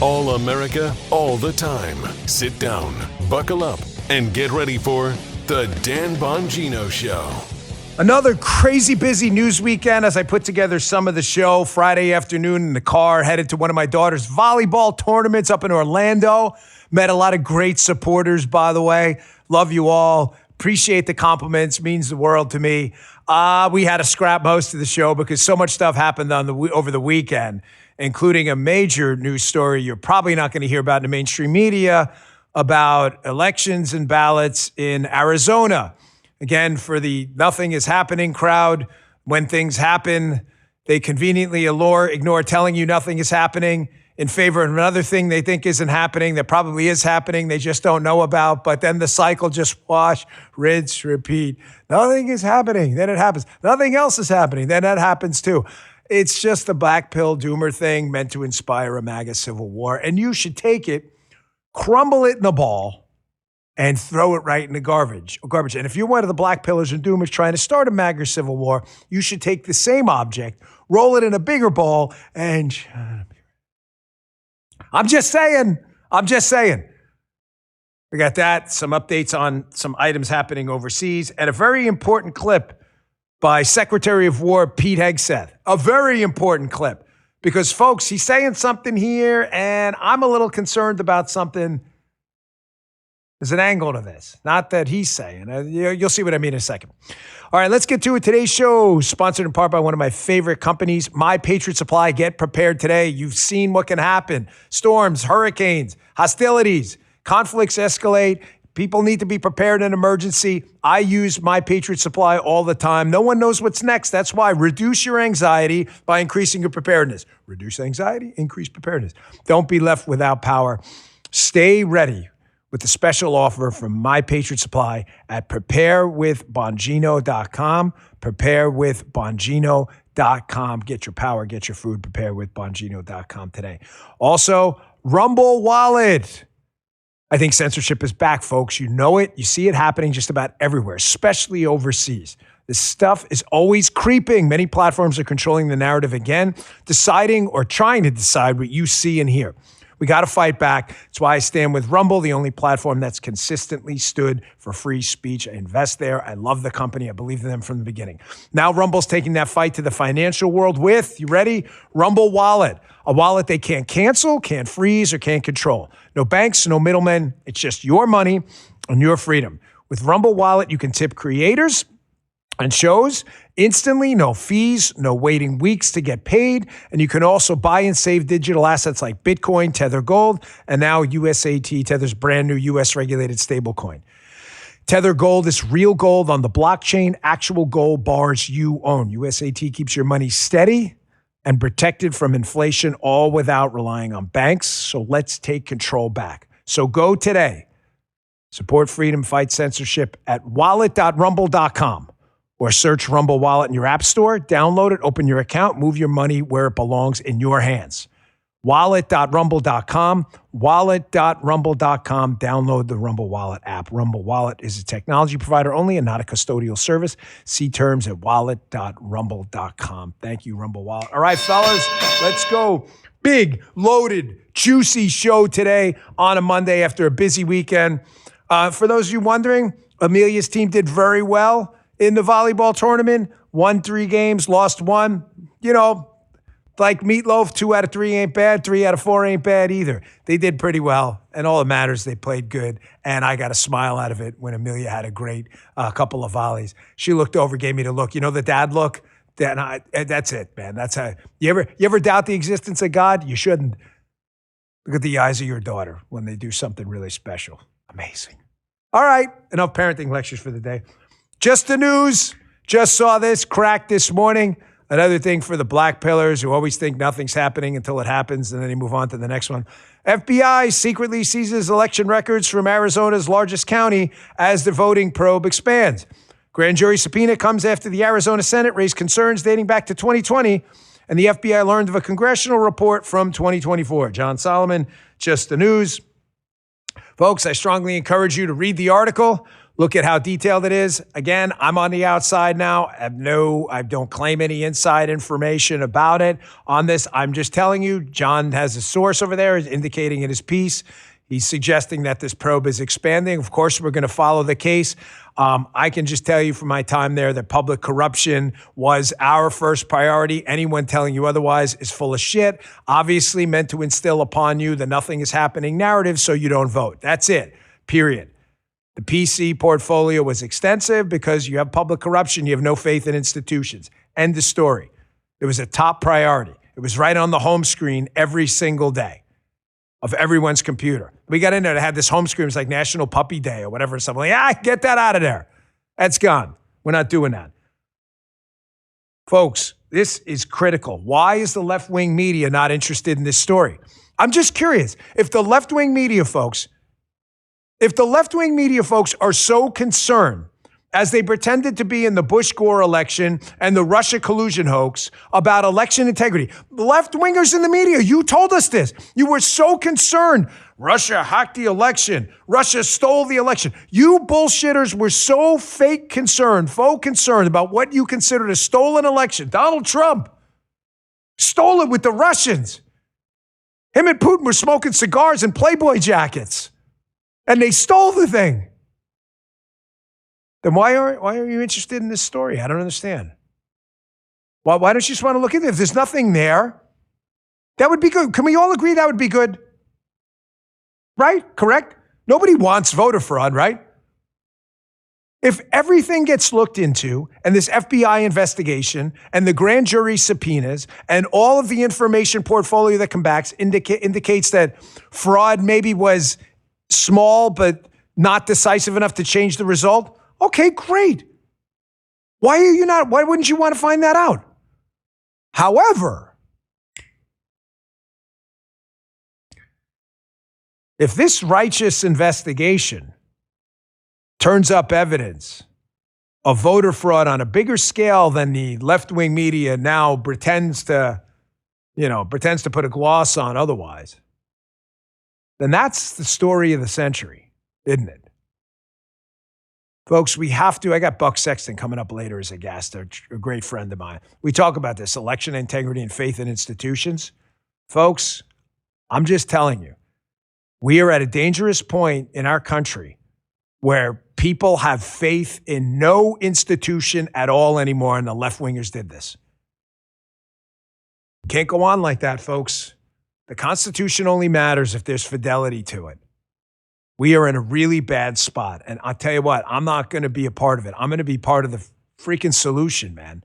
All America, all the time. Sit down, buckle up, and get ready for The Dan Bongino Show. Another crazy busy news weekend as I put together some of the show. Friday afternoon in the car, headed to one of my daughter's volleyball tournaments up in Orlando. Met a lot of great supporters, by the way. Love you all. Appreciate the compliments. Means the world to me. We had to scrap most of the show because so much stuff happened over the weekend, including a major news story you're probably not going to hear about in the mainstream media about elections and ballots in Arizona. Again, for the nothing is happening crowd, when things happen, they conveniently ignore telling you nothing is happening in favor of another thing they think isn't happening, that probably is happening, they just don't know about. But then the cycle just wash, rinse, repeat. Nothing is happening, then it happens. Nothing else is happening, then that happens too. It's just the black pill doomer thing meant to inspire a MAGA civil war. And you should take it, crumble it in a ball, and throw it right in the garbage. And if you're one of the black pillars and doomers trying to start a MAGA civil war, you should take the same object, roll it in a bigger ball, and I'm just saying. We got that, some updates on some items happening overseas, and a very important clip by Secretary of War Pete Hegseth. A very important clip because, folks, he's saying something here, and I'm a little concerned about something. There's an angle to this. Not that he's saying. You'll see what I mean in a second. All right, let's get to it. Today's show, sponsored in part by one of my favorite companies, My Patriot Supply. Get prepared today. You've seen what can happen. Storms, hurricanes, hostilities, conflicts escalate. People need to be prepared in emergency. I use My Patriot Supply all the time. No one knows what's next. That's why reduce your anxiety by increasing your preparedness. Reduce anxiety, increase preparedness. Don't be left without power. Stay ready with a special offer from My Patriot Supply at preparewithbongino.com. Preparewithbongino.com. Get your power, get your food. Preparewithbongino.com today. Also, Rumble Wallet. I think censorship is back, folks. You know it. You see it happening just about everywhere, especially overseas. This stuff is always creeping. Many platforms are controlling the narrative again, deciding or trying to decide what you see and hear. We got to fight back. That's why I stand with Rumble, the only platform that's consistently stood for free speech. I invest there. I love the company. I believe in them from the beginning. Now Rumble's taking that fight to the financial world with, you ready? Rumble Wallet. A wallet they can't cancel, can't freeze, or can't control. No banks, no middlemen. It's just your money and your freedom. With Rumble Wallet, you can tip creators and shows instantly, no fees, no waiting weeks to get paid. And you can also buy and save digital assets like Bitcoin, Tether Gold, and now USAT, Tether's brand new US regulated stablecoin. Tether Gold is real gold on the blockchain, actual gold bars you own. USAT keeps your money steady and protected from inflation, all without relying on banks. So let's take control back. So go today. Support freedom, fight censorship at wallet.rumble.com. Or search Rumble Wallet in your app store, download it, open your account, move your money where it belongs in your hands. Wallet.rumble.com, wallet.rumble.com, download the Rumble Wallet app. Rumble Wallet is a technology provider only and not a custodial service. See terms at wallet.rumble.com. Thank you, Rumble Wallet. All right, fellas, let's go. Big, loaded, juicy show today on a Monday after a busy weekend. For those of you wondering, Amelia's team did very well in the volleyball tournament. Won 3 games, lost 1. You know, like Meatloaf, 2 out of 3 ain't bad. 3 out of 4 ain't bad either. They did pretty well. And all that matters, they played good. And I got a smile out of it when Amelia had a great couple of volleys. She looked over, gave me the look. You know the dad look? That's it, man. That's how. You ever doubt the existence of God? You shouldn't. Look at the eyes of your daughter when they do something really special. Amazing. All right, enough parenting lectures for the day. Just the news. Just saw this crack this morning. Another thing for the black pillars who always think nothing's happening until it happens, and then they move on to the next one. FBI secretly seizes election records from Arizona's largest county as the voting probe expands. Grand jury subpoena comes after the Arizona Senate raised concerns dating back to 2020, and the FBI learned of a congressional report from 2024. John Solomon, Just the News. Folks, I strongly encourage you to read the article. Look at how detailed it is. Again, I'm on the outside now. I don't claim any inside information about it on this. I'm just telling you, John has a source over there indicating in his piece. He's suggesting that this probe is expanding. Of course, we're going to follow the case. I can just tell you from my time there that public corruption was our first priority. Anyone telling you otherwise is full of shit. Obviously meant to instill upon you the nothing is happening narrative so you don't vote. That's it, period. The PC portfolio was extensive because you have public corruption. You have no faith in institutions. End of story. It was a top priority. It was right on the home screen every single day of everyone's computer. We got in there to have this home screen. It was like National Puppy Day or whatever. Something like, get that out of there. That's gone. We're not doing that. Folks, this is critical. Why is the left-wing media not interested in this story? I'm just curious. If the left-wing media folks are so concerned, as they pretended to be in the Bush-Gore election and the Russia collusion hoax about election integrity. Left-wingers in the media, you told us this. You were so concerned. Russia hacked the election. Russia stole the election. You bullshitters were so faux concerned about what you considered a stolen election. Donald Trump stole it with the Russians. Him and Putin were smoking cigars and Playboy jackets. And they stole the thing. Then why are you interested in this story? I don't understand. Why don't you just want to look at it? If there's nothing there, that would be good. Can we all agree that would be good? Right? Correct? Nobody wants voter fraud, right? If everything gets looked into and this FBI investigation and the grand jury subpoenas and all of the information portfolio that comes back indicates that fraud maybe was small but not decisive enough to change the result, okay, great. Why wouldn't you want to find that out? However, if this righteous investigation turns up evidence of voter fraud on a bigger scale than the left-wing media now pretends to put a gloss on otherwise, then that's the story of the century, isn't it? Folks, we have to. I got Buck Sexton coming up later as a guest, a great friend of mine. We talk about this, election integrity and faith in institutions. Folks, I'm just telling you, we are at a dangerous point in our country where people have faith in no institution at all anymore, and the left-wingers did this. Can't go on like that, folks. The Constitution only matters if there's fidelity to it. We are in a really bad spot. And I'll tell you what, I'm not going to be a part of it. I'm going to be part of the freaking solution, man.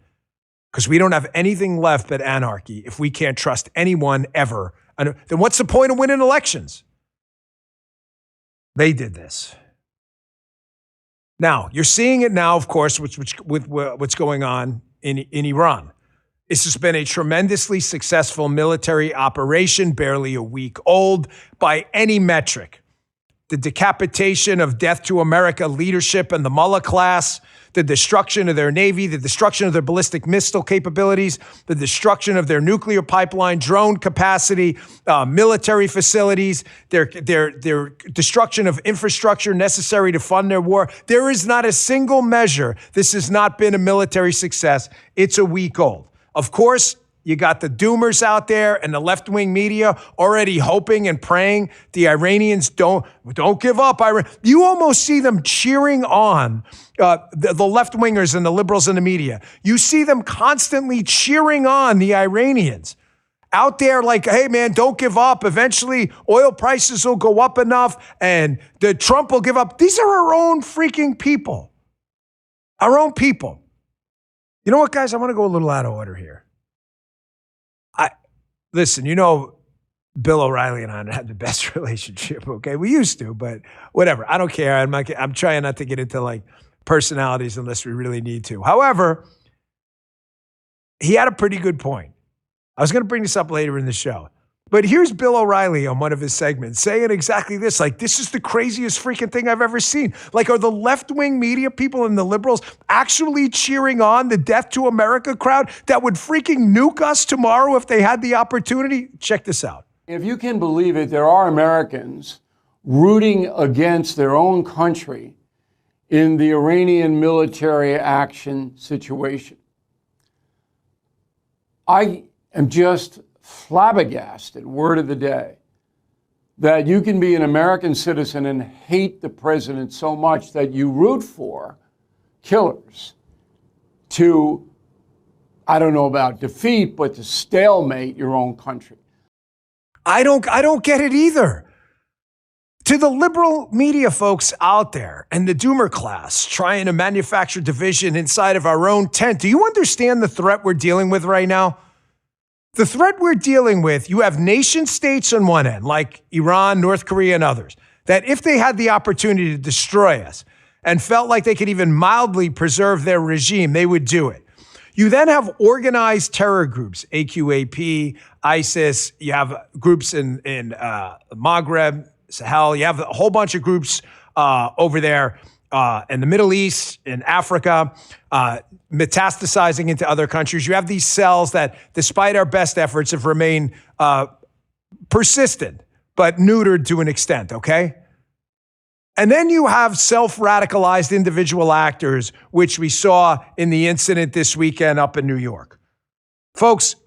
Because we don't have anything left but anarchy if we can't trust anyone ever. And then what's the point of winning elections? They did this. Now, you're seeing it now, of course, with what's going on in Iran. This has been a tremendously successful military operation, barely a week old by any metric. The decapitation of Death to America leadership and the Mullah class, the destruction of their Navy, the destruction of their ballistic missile capabilities, the destruction of their nuclear pipeline, drone capacity, military facilities, their destruction of infrastructure necessary to fund their war. There is not a single measure. This has not been a military success. It's a week old. Of course, you got the doomers out there and the left-wing media already hoping and praying the Iranians don't give up. You almost see them cheering on the left-wingers and the liberals in the media. You see them constantly cheering on the Iranians out there like, hey, man, don't give up. Eventually, oil prices will go up enough and the Trump will give up. These are our own freaking people. Our own people. You know what, guys? I want to go a little out of order here. Listen, Bill O'Reilly and I had the best relationship, okay? We used to, but whatever. I don't care. I'm trying not to get into like personalities unless we really need to. However, he had a pretty good point. I was going to bring this up later in the show. But here's Bill O'Reilly on one of his segments saying exactly this. Like, this is the craziest freaking thing I've ever seen. Like, are the left-wing media people and the liberals actually cheering on the Death to America crowd that would freaking nuke us tomorrow if they had the opportunity? Check this out. If you can believe it, there are Americans rooting against their own country in the Iranian military action situation. I am just flabbergasted, word of the day, that you can be an American citizen and hate the president so much that you root for killers to, I don't know about defeat, but to stalemate your own country. I don't get it either. To the liberal media folks out there and the doomer class trying to manufacture division inside of our own tent, do you understand the threat we're dealing with right now? The threat we're dealing with, you have nation states on one end, like Iran, North Korea, and others, that if they had the opportunity to destroy us and felt like they could even mildly preserve their regime, they would do it. You then have organized terror groups, AQAP, ISIS. You have groups in Maghreb, Sahel. You have a whole bunch of groups over there in the Middle East, in Africa, metastasizing into other countries. You have these cells that, despite our best efforts, have remained persistent, but neutered to an extent, okay? And then you have self-radicalized individual actors, which we saw in the incident this weekend up in New York. Folks,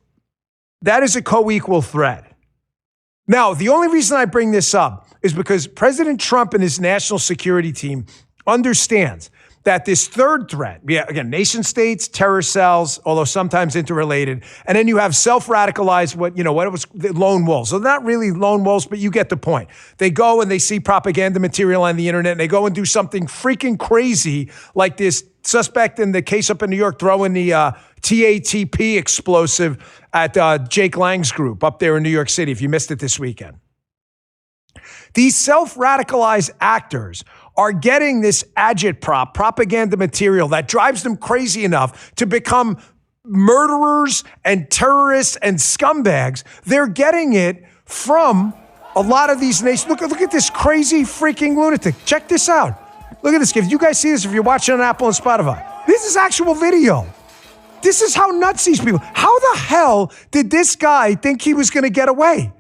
that is a co-equal threat. Now, the only reason I bring this up is because President Trump and his national security team understands that this third threat, again, nation states, terror cells, although sometimes interrelated, and then you have self-radicalized, what it was, the lone wolves. So not really lone wolves, but you get the point. They go and they see propaganda material on the internet, and they go and do something freaking crazy, like this suspect in the case up in New York throwing the TATP explosive at Jake Lang's group up there in New York City, if you missed it this weekend. These self-radicalized actors are getting this agitprop propaganda material that drives them crazy enough to become murderers and terrorists and scumbags. They're getting it from a lot of these nations. Look at this crazy freaking lunatic. Check this out. Look at this. If you guys see this, if you're watching on Apple and Spotify, this is actual video. This is how nuts these people. How the hell did this guy think he was going to get away?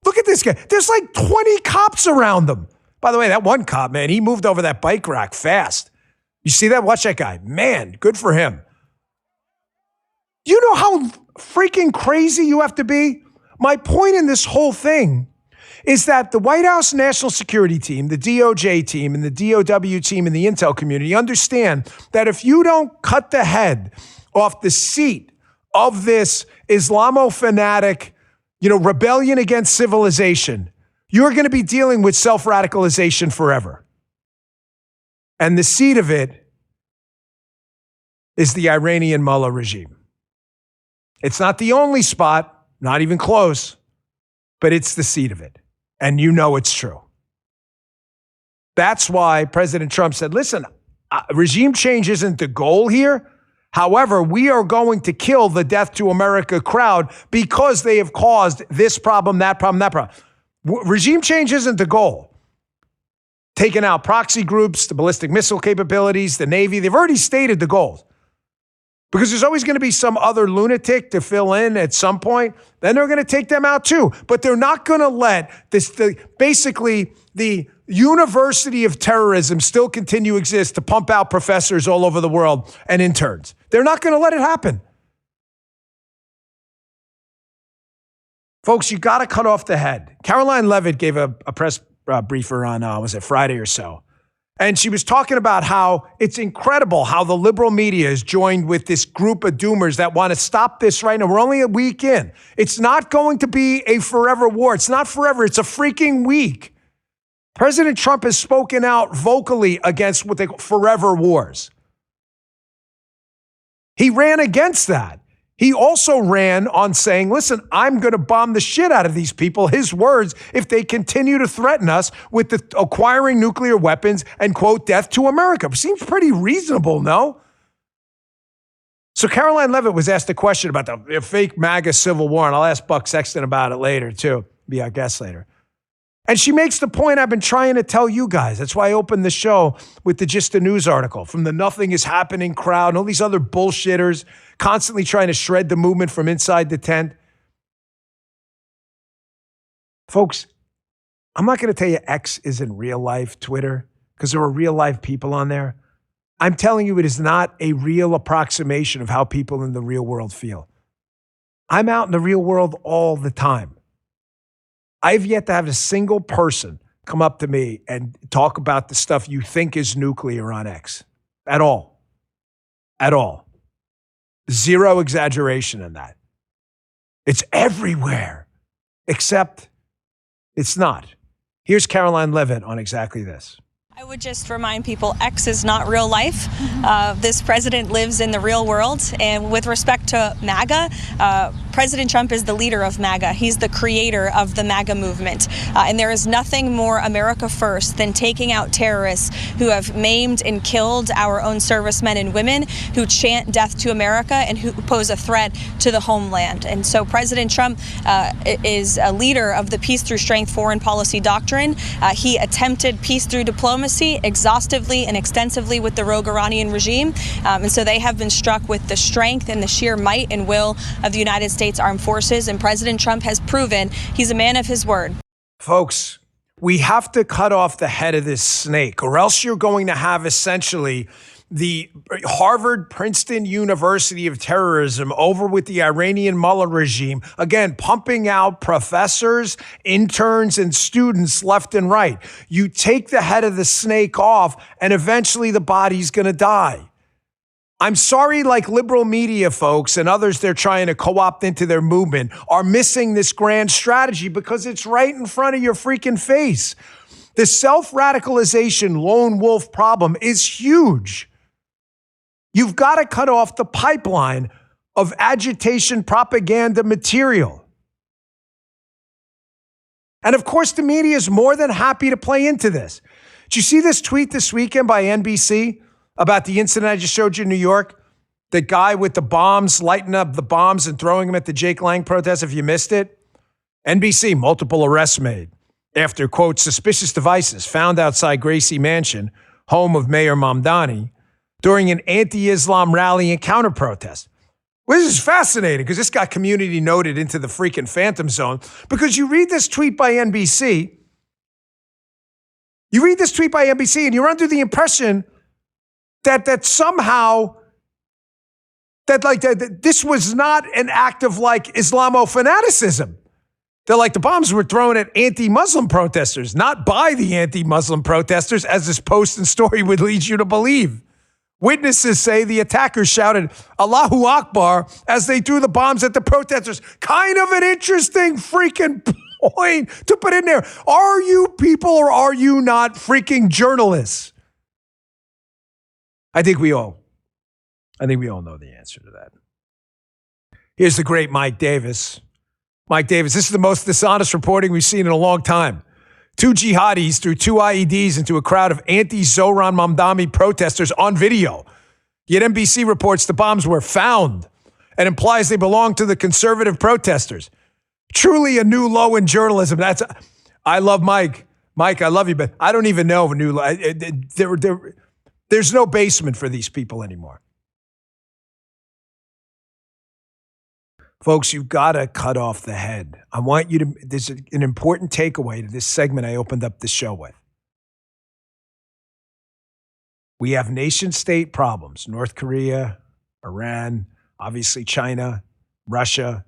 Look at this guy. There's like 20 cops around them. By the way, that one cop, man, he moved over that bike rack fast. You see that? Watch that guy. Man, good for him. You know how freaking crazy you have to be? My point in this whole thing is that the White House National Security Team, the DOJ team, and the DOW team, and the intel community understand that if you don't cut the head off the seat of this Islamo-fanatic, rebellion against civilization, you're going to be dealing with self-radicalization forever. And the seed of it is the Iranian mullah regime. It's not the only spot, not even close, but it's the seed of it. And you know it's true. That's why President Trump said, listen, regime change isn't the goal here. However, we are going to kill the Death to America crowd because they have caused this problem, that problem, that problem. Regime change isn't the goal. Taking out proxy groups, the ballistic missile capabilities, the Navy, they've already stated the goals. Because there's always going to be some other lunatic to fill in at some point. Then they're going to take them out too. But they're not going to let basically the University of Terrorism still continue to exist to pump out professors all over the world and interns. They're not going to let it happen. Folks, you got to cut off the head. Caroline Levitt gave a press briefer on, was it Friday or so? And she was talking about how it's incredible how the liberal media is joined with this group of doomers that want to stop this right now. We're only a week in. It's not going to be a forever war. It's not forever. It's a freaking week. President Trump has spoken out vocally against what they call forever wars. He ran against that. He also ran on saying, listen, I'm going to bomb the shit out of these people, his words, if they continue to threaten us with the acquiring nuclear weapons and, quote, death to America. Seems pretty reasonable, no? So Caroline Levitt was asked a question about the fake MAGA civil war, and I'll ask Buck Sexton about it later, too. Be our guest later. And she makes the point I've been trying to tell you guys. That's why I opened the show with the Just the News article from the Nothing is Happening crowd and all these other bullshitters constantly trying to shred the movement from inside the tent. Folks, I'm not going to tell you X isn't real life, Twitter. because there were real life people on there. I'm telling you, it is not a real approximation of how people in the real world feel. I'm out in the real world all the time. I've yet to have a single person come up to me and talk about the stuff you think is nuclear on X. At all. At all. Zero exaggeration in that. It's everywhere, except it's not. Here's Caroline Levitt on exactly this. I would just remind people X is not real life. This president lives in the real world. And with respect to MAGA, President Trump is the leader of MAGA. He's the creator of the MAGA movement. And there is nothing more America first than taking out terrorists who have maimed and killed our own servicemen and women, who chant death to America and who pose a threat to the homeland. And so President Trump is a leader of the peace through strength foreign policy doctrine. He attempted peace through diplomacy exhaustively and extensively with the rogue Iranian regime. And so they have been struck with the strength and the sheer might and will of the United States Armed Forces. And President Trump has proven he's a man of his word. Folks, we have to cut off the head of this snake, or else you're going to have essentially the Harvard, Princeton University of terrorism over with the Iranian Mullah regime, again, pumping out professors, interns, and students left and right. You take the head of the snake off, and eventually the body's going to die. I'm sorry, like liberal media folks and others they're trying to co-opt into their movement are missing this grand strategy because it's right in front of your freaking face. The self-radicalization lone wolf problem is huge. You've got to cut off the pipeline of agitation propaganda material. And of course, the media is more than happy to play into this. Did you see this tweet this weekend by NBC about the incident I just showed you in New York? The guy with the bombs, lighting up the bombs and throwing them at the Jake Lang protest. If you missed it, NBC, multiple arrests made after, quote, suspicious devices found outside Gracie Mansion, home of Mayor Mamdani, during an anti-Islam rally and counter-protest. Well, this is fascinating because this got community noted into the freaking phantom zone because you read this tweet by NBC, and you're under the impression that somehow that this was not an act of like Islamo-fanaticism. They're like the bombs were thrown at anti-Muslim protesters, not by the anti-Muslim protesters, as this post and story would lead you to believe. Witnesses say the attackers shouted Allahu Akbar as they threw the bombs at the protesters. Kind of an interesting freaking point to put in there. Are you people or are you not freaking journalists? I think we all know the answer to that. Here's the great Mike Davis. Mike Davis, this is the most dishonest reporting we've seen in a long time. 2 jihadis threw 2 IEDs into a crowd of anti-Zohran Mamdani protesters on video. Yet NBC reports the bombs were found and implies they belong to the conservative protesters. Truly a new low in journalism. I love Mike. Mike, I love you, but I don't even know there's no basement for these people anymore. Folks, you've got to cut off the head. I want you to, there's an important takeaway to this segment I opened up the show with. We have nation state problems. North Korea, Iran, obviously China, Russia.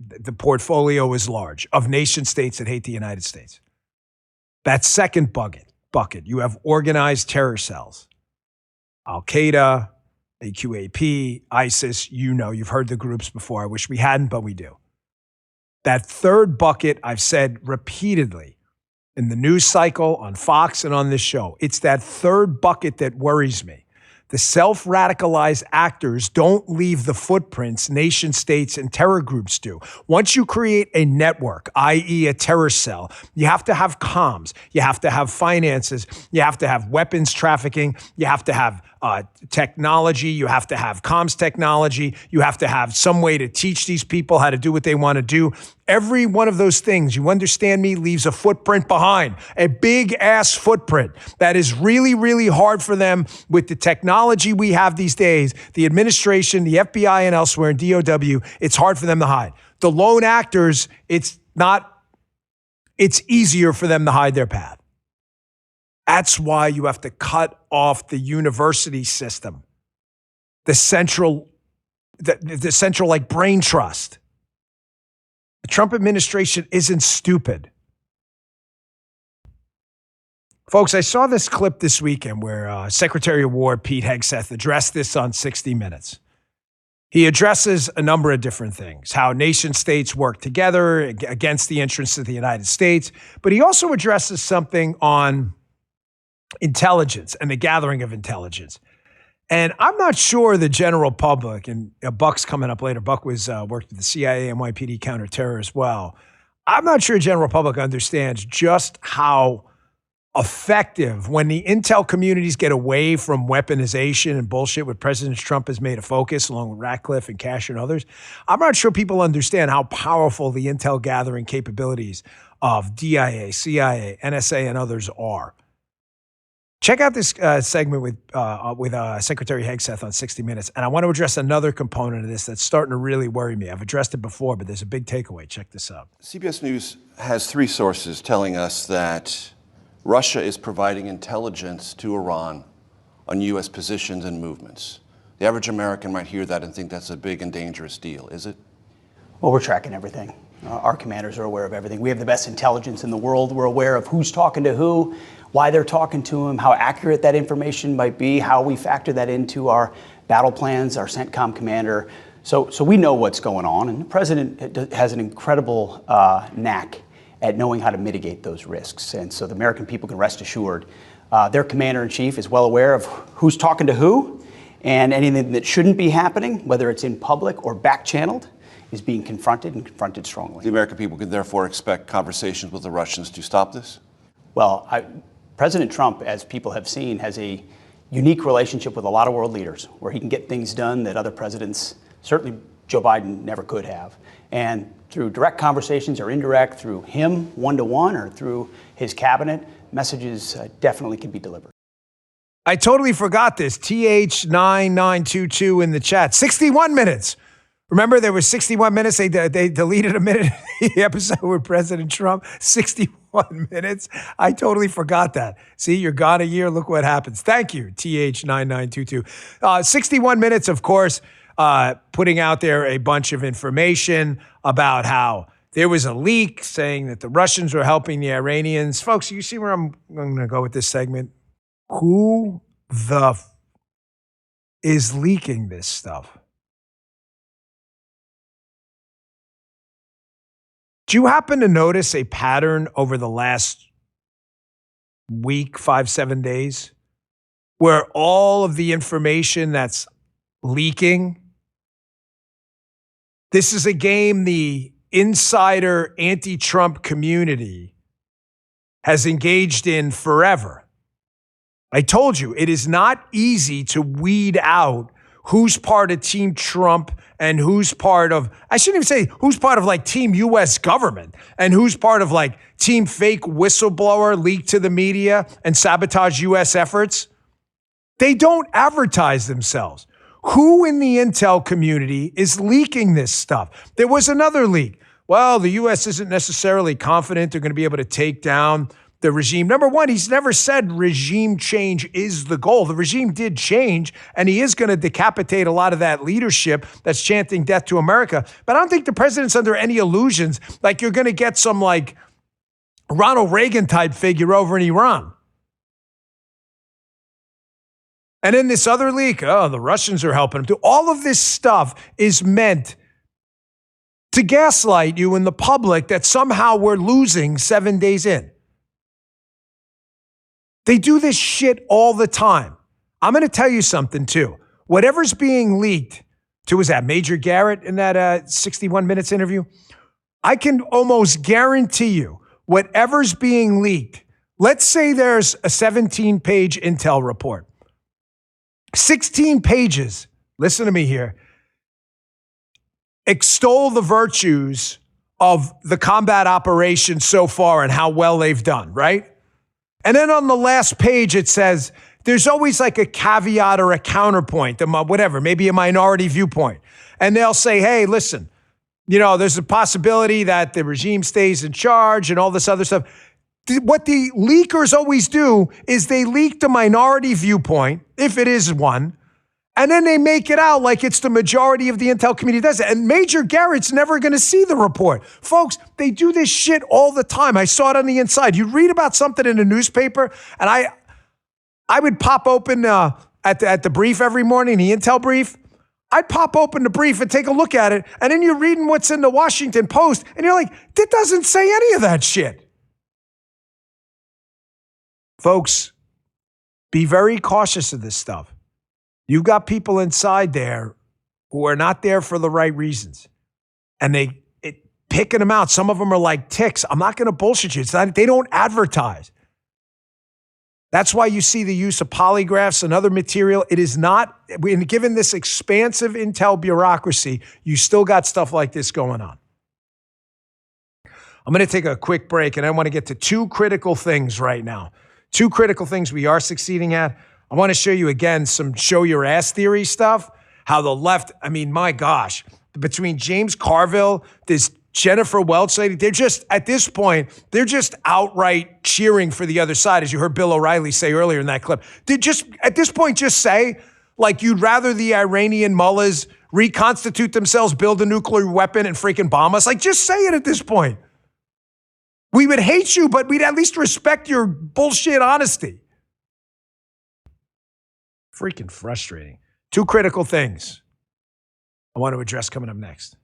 The portfolio is large of nation states that hate the United States. That second bucket, you have organized terror cells. Al-Qaeda, AQAP, ISIS, you've heard the groups before. I wish we hadn't, but we do. That third bucket, I've said repeatedly in the news cycle, on Fox, and on this show, it's that third bucket that worries me. The self-radicalized actors don't leave the footprints nation states and terror groups do. Once you create a network, i.e. a terror cell, you have to have comms, you have to have finances, you have to have weapons trafficking, you have to have technology, you have to have comms technology, you have to have some way to teach these people how to do what they want to do. Every one of those things, you understand me, leaves a footprint behind, a big ass footprint that is really, really hard for them with the technology we have these days, the administration, the FBI and elsewhere in DOW, it's hard for them to hide. The lone actors, it's easier for them to hide their path. That's why you have to cut off the university system, the central like brain trust. The Trump administration isn't stupid. Folks, I saw this clip this weekend where Secretary of War Pete Hegseth addressed this on 60 Minutes. He addresses a number of different things, how nation states work together against the interests of the United States, but he also addresses something on intelligence and the gathering of intelligence. And I'm not sure the general public, and Buck's coming up later. Buck was worked with the CIA, NYPD, counterterror as well. I'm not sure the general public understands just how effective when the intel communities get away from weaponization and bullshit, what President Trump has made a focus, along with Ratcliffe and Cash and others. I'm not sure people understand how powerful the intel gathering capabilities of DIA, CIA, NSA, and others are. Check out this segment with Secretary Hegseth on 60 Minutes. And I want to address another component of this that's starting to really worry me. I've addressed it before, but there's a big takeaway. Check this out. CBS News has three sources telling us that Russia is providing intelligence to Iran on U.S. positions and movements. The average American might hear that and think that's a big and dangerous deal. Is it? Well, we're tracking everything. Our commanders are aware of everything. We have the best intelligence in the world. We're aware of who's talking to who, why they're talking to him, how accurate that information might be, how we factor that into our battle plans, our CENTCOM commander. So we know what's going on, and the president has an incredible knack at knowing how to mitigate those risks. And so the American people can rest assured their commander-in-chief is well aware of who's talking to who, and anything that shouldn't be happening, whether it's in public or back-channeled, is being confronted and confronted strongly. The American people can therefore expect conversations with the Russians to stop this? Well, President Trump, as people have seen, has a unique relationship with a lot of world leaders where he can get things done that other presidents, certainly Joe Biden, never could have. And through direct conversations or indirect, through him one-to-one or through his cabinet, messages definitely can be delivered. I totally forgot this. TH9922 in the chat. 61 minutes. Remember, there was 61 minutes. They deleted a minute in the episode with President Trump. 61 minutes. I totally forgot that. See, you're gone a year. Look what happens. Thank you, TH9922. 61 minutes, of course, putting out there a bunch of information about how there was a leak saying that the Russians were helping the Iranians. Folks, you see where I'm going to go with this segment? Who is leaking this stuff? Do you happen to notice a pattern over the last week, 5-7 days, where all of the information that's leaking, this is a game the insider anti-Trump community has engaged in forever. I told you, it is not easy to weed out who's part of Team Trump and who's part of, I shouldn't even say who's part of like Team U.S. government and who's part of like Team fake whistleblower leak to the media and sabotage U.S. efforts. They don't advertise themselves. Who in the intel community is leaking this stuff? There was another leak. Well, the U.S. isn't necessarily confident they're going to be able to take down the regime. Number one, he's never said regime change is the goal. The regime did change, and he is going to decapitate a lot of that leadership that's chanting death to America. But I don't think the president's under any illusions like you're going to get some like Ronald Reagan type figure over in Iran. And then this other leak, the Russians are helping him. All of this stuff is meant to gaslight you in the public that somehow we're losing 7 days in. They do this shit all the time. I'm going to tell you something too. Whatever's being leaked to, was that Major Garrett in that 61 Minutes interview? I can almost guarantee you whatever's being leaked, let's say there's a 17-page intel report. 16 pages, listen to me here, extol the virtues of the combat operation so far and how well they've done, right? And then on the last page, it says, there's always like a caveat or a counterpoint, whatever, maybe a minority viewpoint. And they'll say, hey, listen, there's a possibility that the regime stays in charge and all this other stuff. what the leakers always do is they leak the minority viewpoint, if it is one, and then they make it out like it's the majority of the intel community does it. And Major Garrett's never going to see the report. Folks, they do this shit all the time. I saw it on the inside. You read about something in a newspaper, and I would pop open at the brief every morning, the intel brief. I'd pop open the brief and take a look at it, and then you're reading what's in the Washington Post, and you're like, that doesn't say any of that shit. Folks, be very cautious of this stuff. You've got people inside there who are not there for the right reasons, and picking them out. Some of them are like ticks. I'm not going to bullshit you. They don't advertise. That's why you see the use of polygraphs and other material. It is not, given this expansive intel bureaucracy, you still got stuff like this going on. I'm going to take a quick break, and I want to get to two critical things right now. Two critical things we are succeeding at. I want to show you again some show your ass theory stuff. How the left, I mean, my gosh, between James Carville, this Jennifer Welch lady, they're just, at this point, they're just outright cheering for the other side, as you heard Bill O'Reilly say earlier in that clip. They just, at this point, just say, like, you'd rather the Iranian mullahs reconstitute themselves, build a nuclear weapon, and freaking bomb us. Like, just say it at this point. We would hate you, but we'd at least respect your bullshit honesty. Freaking frustrating. Two critical things I want to address coming up next.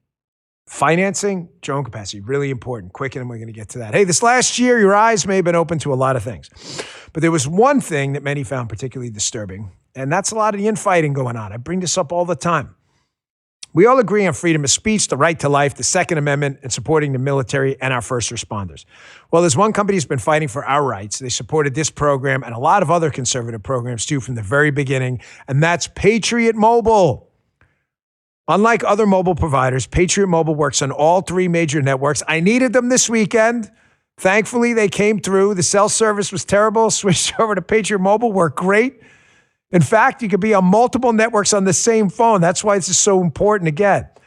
Financing, drone capacity, really important. Quick, and we're going to get to that. Hey, this last year, your eyes may have been open to a lot of things. But there was one thing that many found particularly disturbing, and that's a lot of the infighting going on. I bring this up all the time. We all agree on freedom of speech, the right to life, the Second Amendment, and supporting the military and our first responders. Well, there's one company that's been fighting for our rights. They supported this program and a lot of other conservative programs, too, from the very beginning, and that's Patriot Mobile. Unlike other mobile providers, Patriot Mobile works on all three major networks. I needed them this weekend. Thankfully, they came through. The cell service was terrible. Switched over to Patriot Mobile, worked great. In fact, you could be on multiple networks on the same phone. That's why this is so important to get.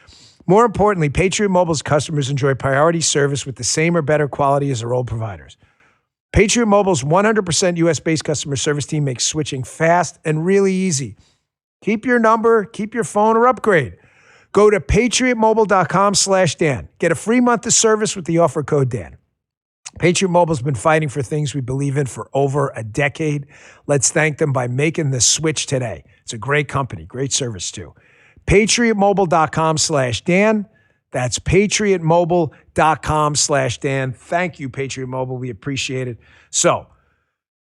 More importantly, Patriot Mobile's customers enjoy priority service with the same or better quality as their old providers. Patriot Mobile's 100% US-based customer service team makes switching fast and really easy. Keep your number, keep your phone, or upgrade. Go to patriotmobile.com/Dan. Get a free month of service with the offer code Dan. Patriot Mobile's been fighting for things we believe in for over a decade. Let's thank them by making the switch today. It's a great company, great service too. patriotmobile.com/Dan. That's patriotmobile.com/Dan. Thank you, Patriot Mobile. We appreciate it. So,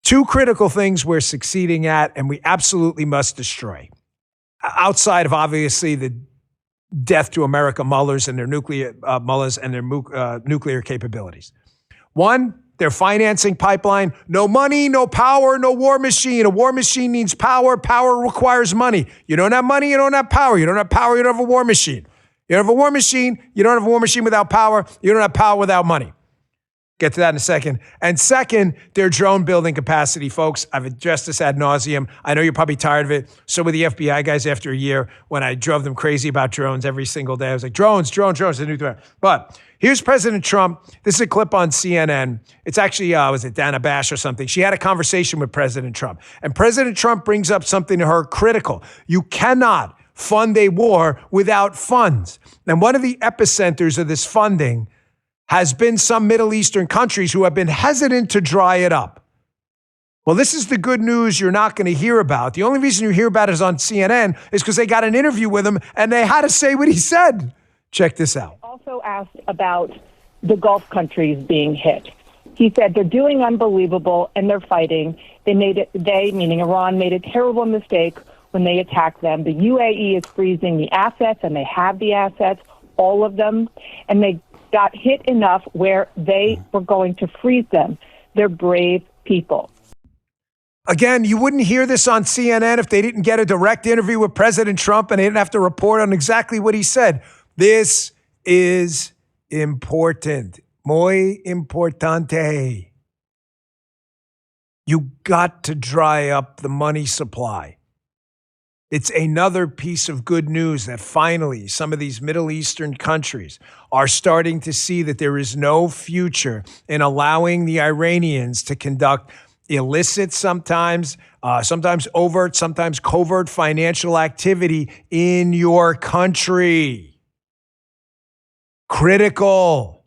two critical things we're succeeding at and we absolutely must destroy. Outside of obviously the death to America mullahs and their nuclear nuclear capabilities. One, their financing pipeline. No money, no power, no war machine. A war machine needs power. Power requires money. You don't have money, you don't have power. You don't have power, you don't have a war machine. You don't have a war machine, you don't have a war machine without power. You don't have power without money. Get to that in a second. And second, their drone building capacity, folks. I've addressed this ad nauseum. I know you're probably tired of it. So were the FBI guys after a year when I drove them crazy about drones every single day. I was like, drones, the new threat. But here's President Trump. This is a clip on CNN. It's actually, was it Dana Bash or something? She had a conversation with President Trump. And President Trump brings up something to her critical. You cannot fund a war without funds. And one of the epicenters of this funding has been some Middle Eastern countries who have been hesitant to dry it up. Well, this is the good news you're not going to hear about. The only reason you hear about it is on CNN is because they got an interview with him and they had to say what he said. Check this out. Also asked about the Gulf countries being hit. He said they're doing unbelievable and they're fighting. They, meaning Iran, made a terrible mistake when they attacked them. The UAE is freezing the assets, and they have the assets, all of them, and they got hit enough where they were going to freeze them. They're brave people. Again, you wouldn't hear this on CNN if they didn't get a direct interview with President Trump and they didn't have to report on exactly what he said. This is important. Muy importante. You got to dry up the money supply. It's another piece of good news that finally some of these Middle Eastern countries are starting to see that there is no future in allowing the Iranians to conduct illicit, sometimes overt, sometimes covert financial activity in your country. Critical.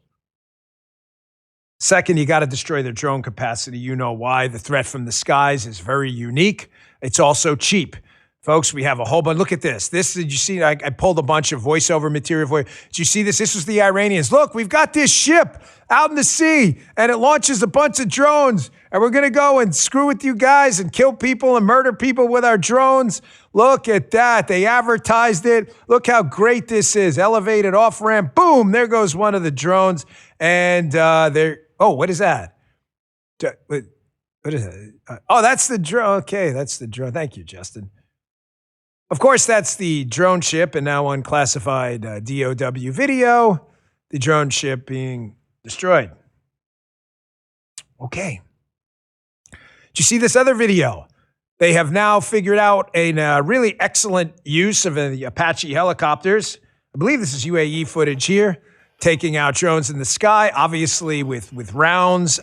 Second, you got to destroy their drone capacity. You know why. The threat from the skies is very unique. It's also cheap. Folks, we have a whole bunch. Look at this. Did you see? I pulled a bunch of voiceover material for you. Did you see this? This was the Iranians. Look, we've got this ship out in the sea, and it launches a bunch of drones, and we're going to go and screw with you guys and kill people and murder people with our drones. Look at that. They advertised it. Look how great this is. Elevated off-ramp. Boom, there goes one of the drones. And what is that? What is that? That's the drone. Okay, that's the drone. Thank you, Justin. Of course, that's the drone ship, and now unclassified DOW video, the drone ship being destroyed. Okay. Did you see this other video? They have now figured out a really excellent use of the Apache helicopters. I believe this is UAE footage here, taking out drones in the sky, obviously with rounds,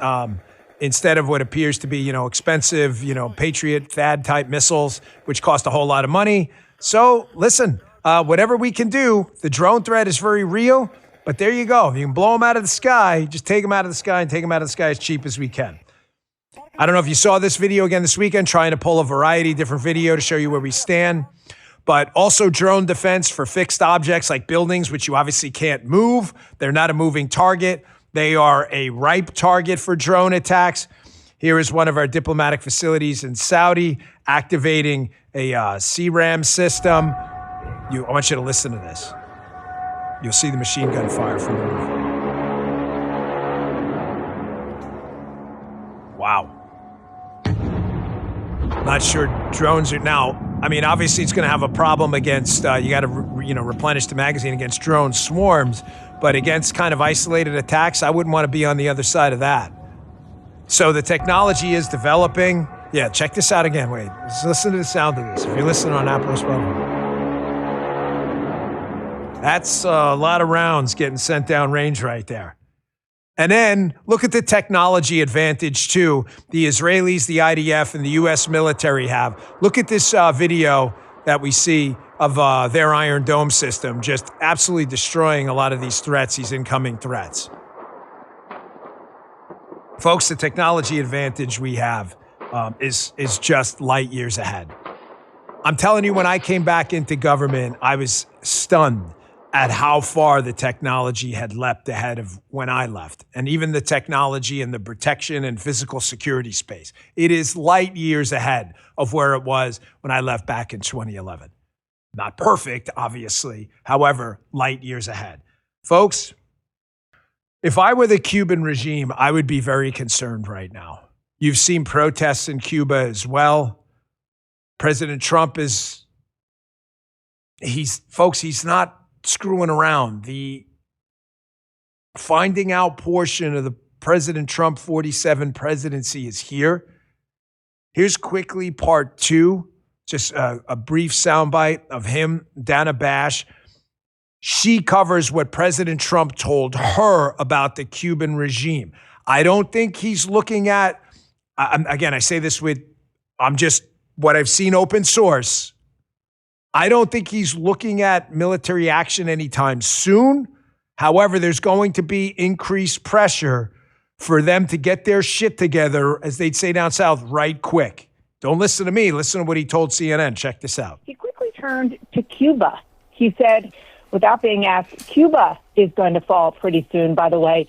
instead of what appears to be, expensive, Patriot THAAD type missiles, which cost a whole lot of money. So listen, whatever we can do, the drone threat is very real, but there you go. If you can blow them out of the sky, just take them out of the sky and take them out of the sky as cheap as we can. I don't know if you saw this video again this weekend, trying to pull a variety of different video to show you where we stand, but also drone defense for fixed objects like buildings, which you obviously can't move. They're not a moving target. They are a ripe target for drone attacks. Here is one of our diplomatic facilities in Saudi activating a CRAM system. I want you to listen to this. You'll see the machine gun fire from the roof. Wow. Not sure drones are now. I mean, obviously it's going to have a problem against, you got to, replenish the magazine against drone swarms, but against kind of isolated attacks, I wouldn't want to be on the other side of that. So the technology is developing. Yeah, check this out again. Wait, let's listen to the sound of this. If you're listening on Apple or Spotify. That's a lot of rounds getting sent down range right there. And then look at the technology advantage, too. The Israelis, the IDF, and the U.S. military have. Look at this video that we see of their Iron Dome system, just absolutely destroying a lot of these threats, these incoming threats. Folks, the technology advantage we have is just light years ahead. I'm telling you, when I came back into government, I was stunned at how far the technology had leapt ahead of when I left, and even the technology in the protection and physical security space. It is light years ahead of where it was when I left back in 2011. Not perfect, obviously. However, light years ahead. Folks, if I were the Cuban regime, I would be very concerned right now. You've seen protests in Cuba as well. President Trump he's not screwing around. The finding out portion of the President Trump 47 presidency is here. Here's quickly part 2, just a brief soundbite of him, Dana Bash. She covers what President Trump told her about the Cuban regime. I don't think he's looking at, again, I say this I'm just what I've seen open source. I don't think he's looking at military action anytime soon. However, there's going to be increased pressure for them to get their shit together, as they'd say down south, right quick. Don't listen to me. Listen to what he told CNN. Check this out. He quickly turned to Cuba. He said, without being asked, Cuba is going to fall pretty soon, by the way,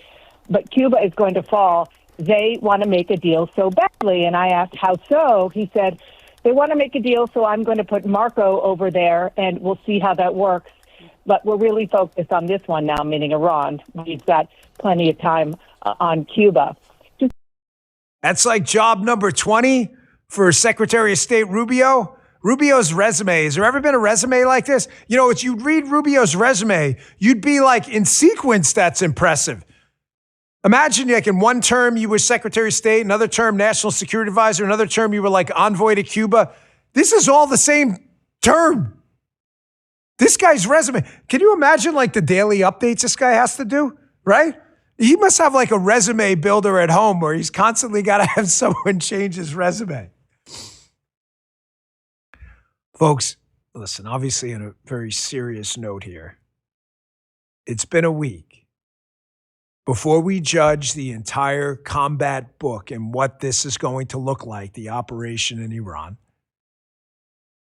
but Cuba is going to fall. They want to make a deal so badly. And I asked, how so? He said, they want to make a deal, so I'm going to put Marco over there, and we'll see how that works. But we're really focused on this one now, meaning Iran. We've got plenty of time on Cuba. That's like job number 20 for Secretary of State Rubio. Rubio's resume. Has there ever been a resume like this? If you'd read Rubio's resume, you'd be like, in sequence, that's impressive. Imagine, like, in one term you were Secretary of State, another term National Security Advisor, another term you were like envoy to Cuba. This is all the same term. This guy's resume. Can you imagine like the daily updates this guy has to do, right? He must have like a resume builder at home where he's constantly got to have someone change his resume. Folks, listen, obviously on a very serious note here, it's been a week. Before we judge the entire combat book and what this is going to look like, the operation in Iran,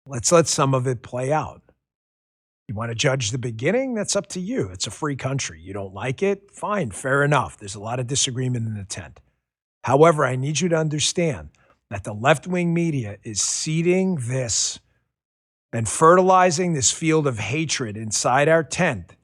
let's let some of it play out. You want to judge the beginning? That's up to you. It's a free country. You don't like it? Fine, fair enough. There's a lot of disagreement in the tent. However, I need you to understand that the left-wing media is seeding this and fertilizing this field of hatred inside our tent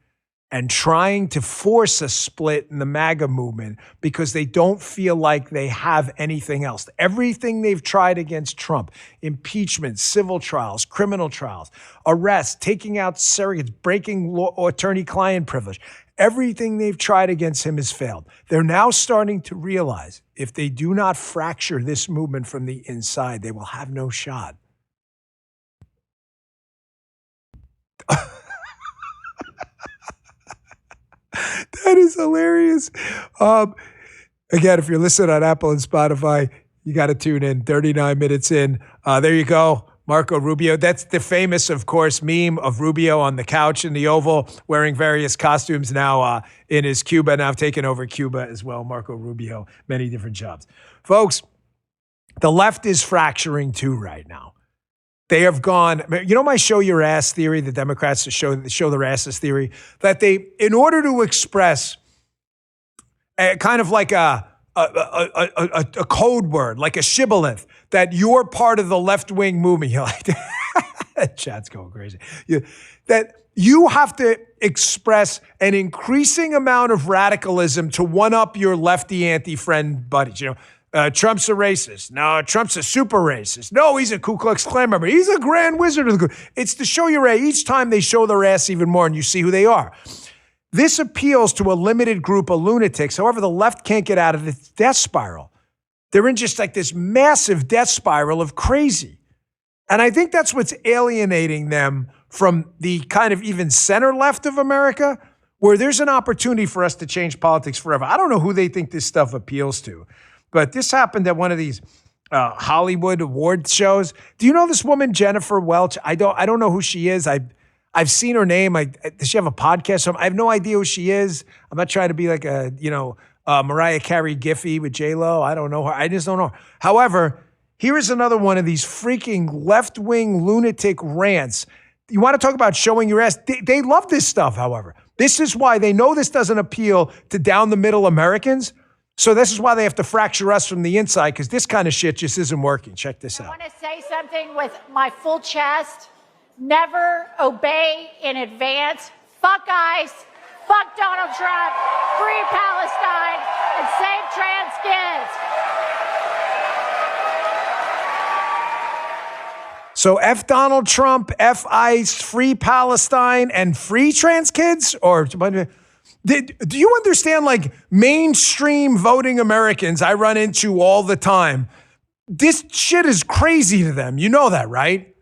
and trying to force a split in the MAGA movement because they don't feel like they have anything else. Everything they've tried against Trump, impeachment, civil trials, criminal trials, arrests, taking out surrogates, breaking attorney-client privilege, everything they've tried against him has failed. They're now starting to realize if they do not fracture this movement from the inside, they will have no shot. That is hilarious. Again, if you're listening on Apple and Spotify, you got to tune in. 39 minutes in. There you go. Marco Rubio. That's the famous, of course, meme of Rubio on the couch in the Oval wearing various costumes now in his Cuba, now taking over Cuba as well. Marco Rubio, many different jobs. Folks, the left is fracturing too right now. They have gone, you know my show your ass theory, the Democrats show their asses theory, that they, in order to express kind of like a code word, like a shibboleth, that you're part of the left-wing movement. You're like, chat's going crazy. That you have to express an increasing amount of radicalism to one-up your lefty anti-friend buddies. You know, Trump's a racist. No, Trump's a super racist. No, he's a Ku Klux Klan member. He's a grand wizard of the good. It's to show your ass. Each time they show their ass even more and you see who they are. This appeals to a limited group of lunatics. However, the left can't get out of this death spiral. They're in just like this massive death spiral of crazy. And I think that's what's alienating them from the kind of even center left of America, where there's an opportunity for us to change politics forever. I don't know who they think this stuff appeals to. But this happened at one of these Hollywood award shows. Do you know this woman, Jennifer Welch? I don't know who she is. I've seen her name. Does she have a podcast? I have no idea who she is. I'm not trying to be like a, Mariah Carey Giffy with J-Lo. I don't know her. I just don't know her. However, here is another one of these freaking left-wing lunatic rants. You want to talk about showing your ass? They love this stuff, however. This is why they know this doesn't appeal to down-the-middle Americans. So this is why they have to fracture us from the inside, because this kind of shit just isn't working. Check this out. I want to say something with my full chest. Never obey in advance. Fuck ICE. Fuck Donald Trump. Free Palestine. And save trans kids. So F Donald Trump, F ICE, free Palestine, and free trans kids? Or do you understand, like, mainstream voting Americans I run into all the time? This shit is crazy to them. You know that, right?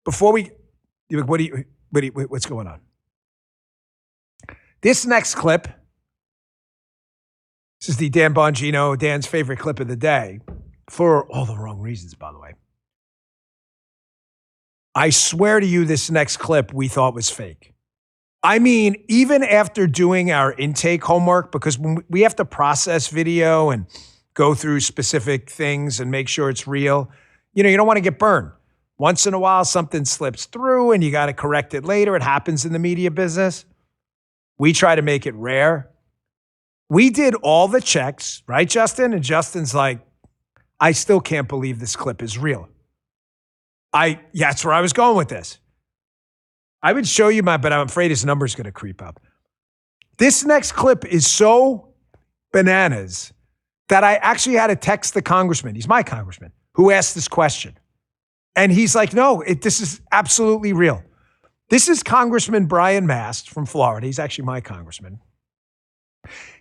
Before we, what's going on? This next clip, this is the Dan Bongino, Dan's favorite clip of the day. For all the wrong reasons, by the way. I swear to you, this next clip we thought was fake. I mean, even after doing our intake homework, because when we have to process video and go through specific things and make sure it's real, you don't want to get burned. Once in a while, something slips through and you got to correct it later. It happens in the media business. We try to make it rare. We did all the checks, right, Justin? And Justin's like, I still can't believe this clip is real. That's where I was going with this. I would show you but I'm afraid his number's going to creep up. This next clip is so bananas that I actually had to text the congressman. He's my congressman who asked this question. And he's like, no, this is absolutely real. This is Congressman Brian Mast from Florida. He's actually my congressman.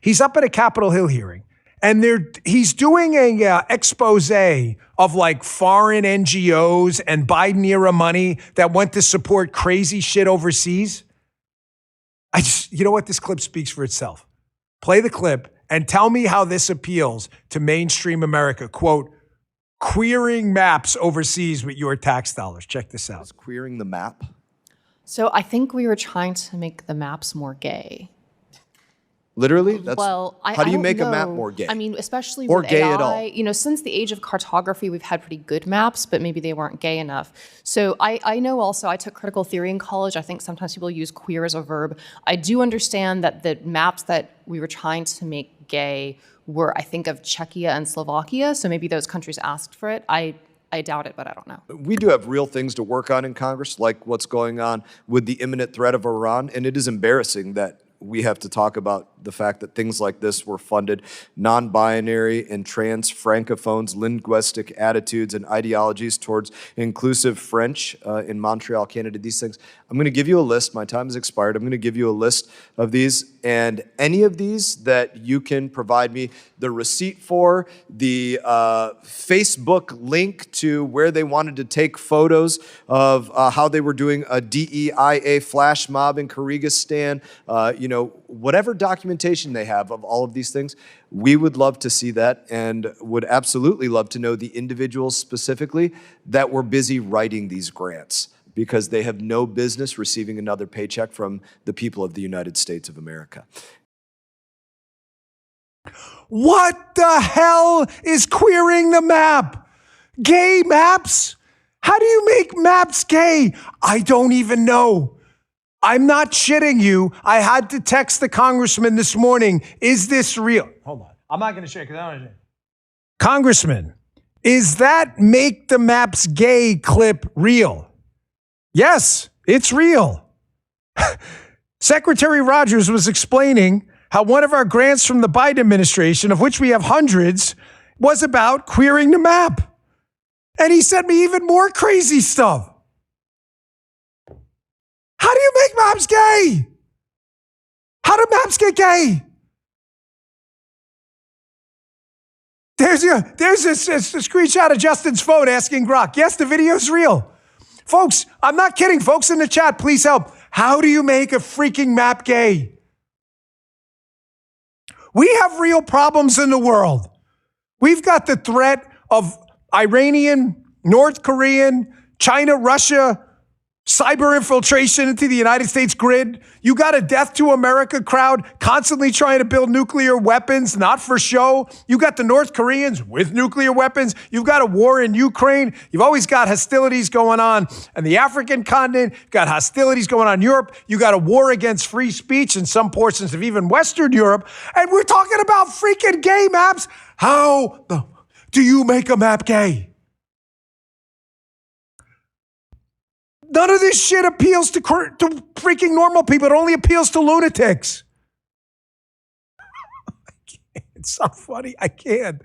He's up at a Capitol Hill hearing, and he's doing a expose of like foreign NGOs and Biden era money that went to support crazy shit overseas. You know what? This clip speaks for itself. Play the clip and tell me how this appeals to mainstream America. Quote, queering maps overseas with your tax dollars. Check this out. Queering the map? So I think we were trying to make the maps more gay. Literally? How do you make a map more gay? I mean, especially or with gay AI, at all? You know, since the age of cartography, we've had pretty good maps, but maybe they weren't gay enough. So I know also, I took critical theory in college. I think sometimes people use queer as a verb. I do understand that the maps that we were trying to make gay were, I think, of Czechia and Slovakia. So maybe those countries asked for it. I doubt it, but I don't know. We do have real things to work on in Congress, like what's going on with the imminent threat of Iran. And it is embarrassing that we have to talk about the fact that things like this were funded. Non-binary and trans francophones, linguistic attitudes and ideologies towards inclusive French in Montreal, Canada, these things. I'm going to give you a list. My time has expired. I'm going to give you a list of these. And any of these that you can provide me the receipt for, the Facebook link to where they wanted to take photos of how they were doing a DEIA flash mob in Kyrgyzstan, whatever documentation they have of all of these things, we would love to see that and would absolutely love to know the individuals specifically that were busy writing these grants, because they have no business receiving another paycheck from the people of the United States of America. What the hell is queering the map? Gay maps? How do you make maps gay? I don't even know. I'm not shitting you. I had to text the congressman this morning. Is this real? Hold on. I'm not going to share because I don't understand. Congressman, is that make the maps gay clip real? Yes, it's real. Secretary Rogers was explaining how one of our grants from the Biden administration, of which we have hundreds, was about queering the map. And he sent me even more crazy stuff. How do you make maps gay? How do maps get gay? There's a screenshot of Justin's phone asking Grok. Yes, the video's real. Folks, I'm not kidding. Folks in the chat, please help. How do you make a freaking map gay? We have real problems in the world. We've got the threat of Iranian, North Korean, China, Russia, cyber infiltration into the United States grid. You got a death to America crowd constantly trying to build nuclear weapons, not for show. You got the North Koreans with nuclear weapons. You've got a war in Ukraine. You've always got hostilities going on in the African continent. You've got hostilities going on in Europe. You got a war against free speech in some portions of even Western Europe. And we're talking about freaking gay maps. How do you make a map gay? None of this shit appeals to freaking normal people. It only appeals to lunatics. I can't. It's so funny. I can't.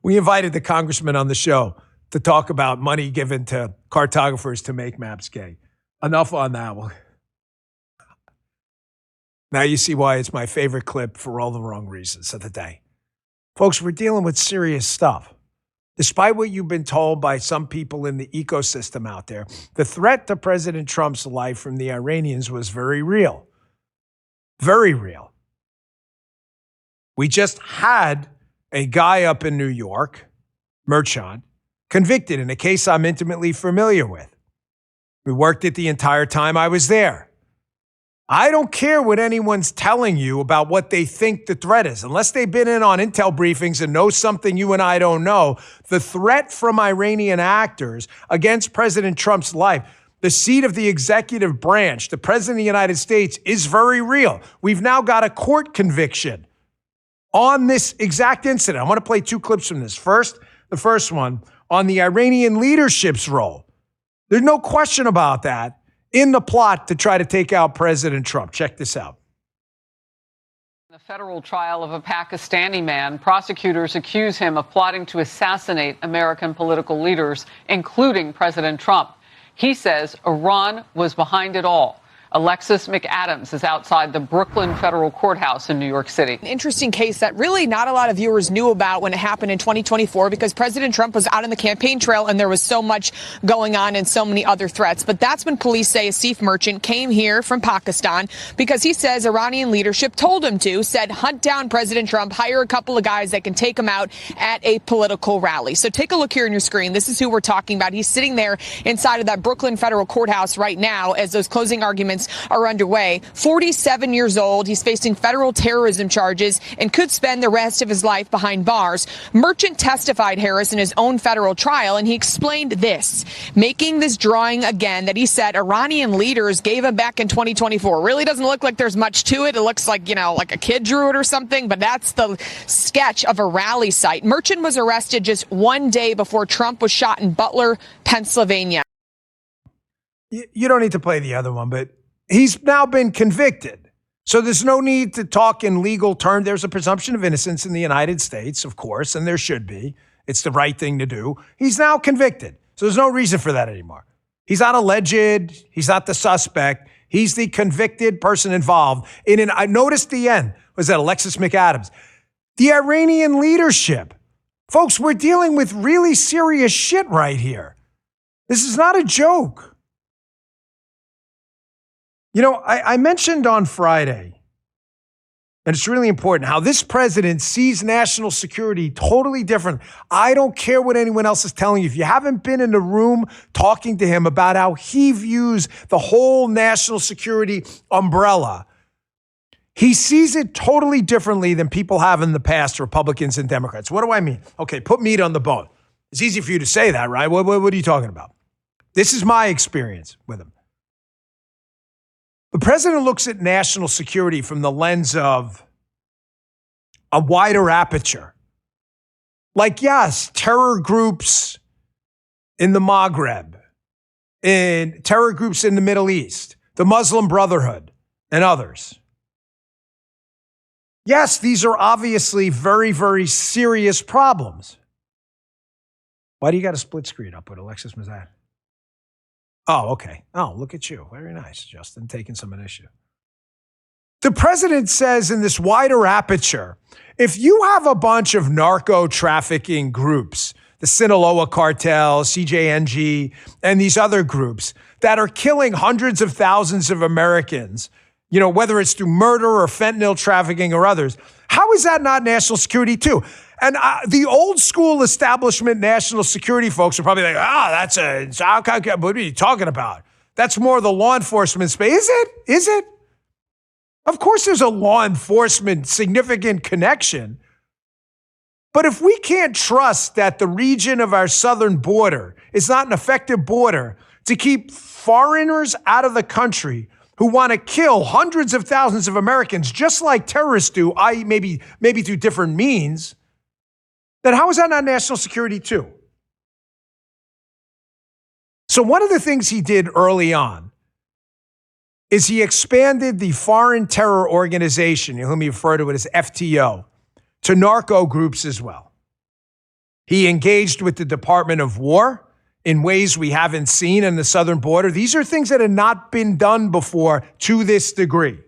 We invited the congressman on the show to talk about money given to cartographers to make maps gay. Enough on that one. Now you see why it's my favorite clip for all the wrong reasons of the day. Folks, we're dealing with serious stuff. Despite what you've been told by some people in the ecosystem out there, the threat to President Trump's life from the Iranians was very real. Very real. We just had a guy up in New York, Merchant, convicted in a case I'm intimately familiar with. We worked it the entire time I was there. I don't care what anyone's telling you about what they think the threat is. Unless they've been in on intel briefings and know something you and I don't know, the threat from Iranian actors against President Trump's life, the seat of the executive branch, the president of the United States, is very real. We've now got a court conviction on this exact incident. I want to play two clips from this. First, the first one on the Iranian leadership's role. There's no question about that in the plot to try to take out President Trump. Check this out. The federal trial of a Pakistani man, prosecutors accuse him of plotting to assassinate American political leaders, including President Trump. He says Iran was behind it all. Alexis McAdams is outside the Brooklyn Federal Courthouse in New York City. An interesting case that really not a lot of viewers knew about when it happened in 2024 because President Trump was out on the campaign trail and there was so much going on and so many other threats. But that's when police say Asif Merchant came here from Pakistan because he says Iranian leadership told him to, said hunt down President Trump, hire a couple of guys that can take him out at a political rally. So take a look here on your screen. This is who we're talking about. He's sitting there inside of that Brooklyn Federal Courthouse right now as those closing arguments are underway. 47 years old. He's facing federal terrorism charges and could spend the rest of his life behind bars. Merchant testified, Harris, in his own federal trial, and he explained this, making this drawing again that he said Iranian leaders gave him back in 2024. Really doesn't look like there's much to it. It looks like, like a kid drew it or something, but that's the sketch of a rally site. Merchant was arrested just one day before Trump was shot in Butler, Pennsylvania. You don't need to play the other one, but he's now been convicted. So there's no need to talk in legal terms. There's a presumption of innocence in the United States, of course, and there should be. It's the right thing to do. He's now convicted. So there's no reason for that anymore. He's not alleged. He's not the suspect. He's the convicted person involved. I noticed the end was that Alexis McAdams. The Iranian leadership. Folks, we're dealing with really serious shit right here. This is not a joke. I mentioned on Friday, and it's really important, how this president sees national security totally different. I don't care what anyone else is telling you. If you haven't been in the room talking to him about how he views the whole national security umbrella, he sees it totally differently than people have in the past, Republicans and Democrats. What do I mean? Okay, put meat on the bone. It's easy for you to say that, right? What are you talking about? This is my experience with him. The president looks at national security from the lens of a wider aperture. Like, yes, terror groups in the Maghreb, and terror groups in the Middle East, the Muslim Brotherhood, and others. Yes, these are obviously very, very serious problems. Why do you got a split screen up with Alexis Mazat? Oh, okay. Oh, look at you. Very nice, Justin, taking some initiative. The president says in this wider aperture, if you have a bunch of narco trafficking groups, the Sinaloa cartel, CJNG, and these other groups that are killing hundreds of thousands of Americans, whether it's through murder or fentanyl trafficking or others, how is that not national security too? And the old school establishment national security folks are probably like, what are you talking about? That's more the law enforcement space. Is it? Of course there's a law enforcement significant connection. But if we can't trust that the region of our southern border is not an effective border to keep foreigners out of the country who want to kill hundreds of thousands of Americans, just like terrorists do, i.e. maybe through different means, then how is that not national security too? So one of the things he did early on is he expanded the Foreign Terror Organization, whom he referred to as FTO, to narco groups as well. He engaged with the Department of War in ways we haven't seen in the southern border. These are things that had not been done before to this degree.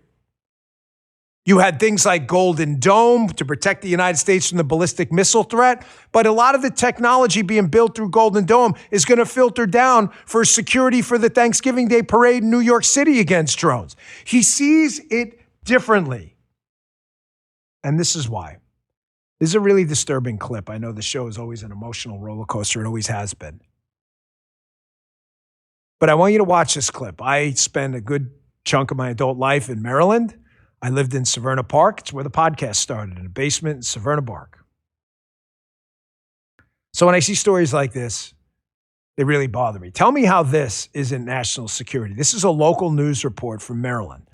You had things like Golden Dome to protect the United States from the ballistic missile threat, but a lot of the technology being built through Golden Dome is going to filter down for security for the Thanksgiving Day parade in New York City against drones. He sees it differently. And this is why. This is a really disturbing clip. I know the show is always an emotional roller coaster. It always has been. But I want you to watch this clip. I spent a good chunk of my adult life in Maryland. I lived in Severna Park. It's where the podcast started, in a basement in Severna Park. So when I see stories like this, they really bother me. Tell me how this isn't national security. This is a local news report from Maryland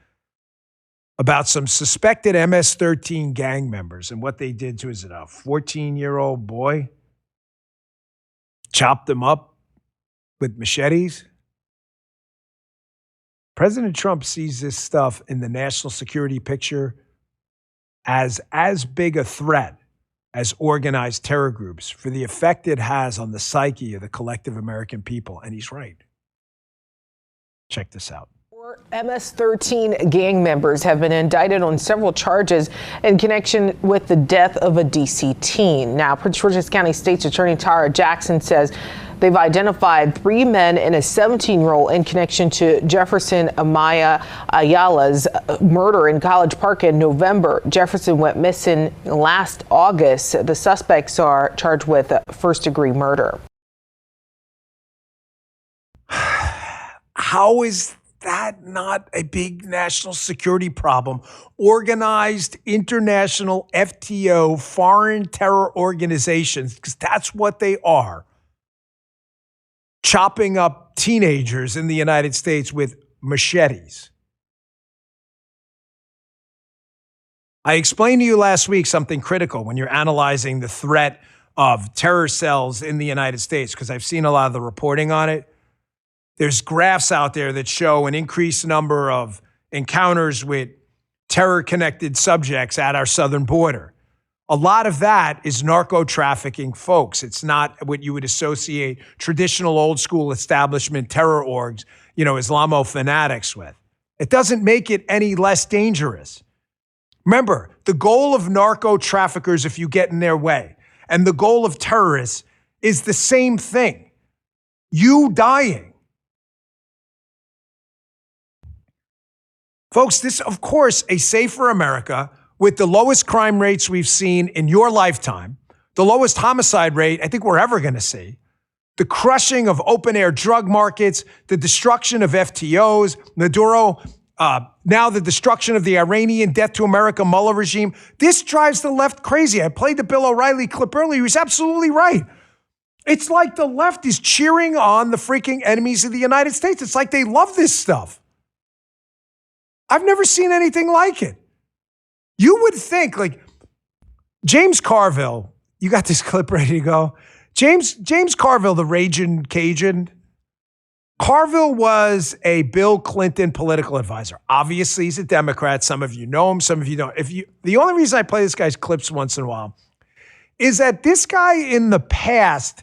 about some suspected MS-13 gang members and what they did to, is it a 14-year-old boy? Chopped him up with machetes? President Trump sees this stuff in the national security picture as big a threat as organized terror groups for the effect it has on the psyche of the collective American people. And he's right. Check this out. Four MS-13 gang members have been indicted on several charges in connection with the death of a D.C. teen. Now, Prince George's County State's Attorney Tara Jackson says they've identified 3 men and a 17-year-old in connection to Jefferson Amaya Ayala's murder in College Park in November. Jefferson went missing last August. The suspects are charged with first-degree murder. How is that not a big national security problem? Organized international FTO, foreign terror organizations, because that's what they are, chopping up teenagers in the United States with machetes. I explained to you last week something critical when you're analyzing the threat of terror cells in the United States, because I've seen a lot of the reporting on it. There's graphs out there that show an increased number of encounters with terror-connected subjects at our southern border. A lot of that is narco-trafficking folks. It's not what you would associate traditional old-school establishment terror orgs, Islamo-fanatics with. It doesn't make it any less dangerous. Remember, the goal of narco-traffickers, if you get in their way, and the goal of terrorists is the same thing. You dying. Folks, this, of course, a safer America with the lowest crime rates we've seen in your lifetime, the lowest homicide rate I think we're ever going to see, the crushing of open-air drug markets, the destruction of FTOs, Maduro, now the destruction of the Iranian Death to America Mullah regime. This drives the left crazy. I played the Bill O'Reilly clip earlier. He was absolutely right. It's like the left is cheering on the freaking enemies of the United States. It's like they love this stuff. I've never seen anything like it. You would think, like, James Carville, you got this clip ready to go. James Carville, the Ragin' Cajun. Carville was a Bill Clinton political advisor. Obviously, he's a Democrat. Some of you know him, some of you don't. The only reason I play this guy's clips once in a while is that this guy in the past,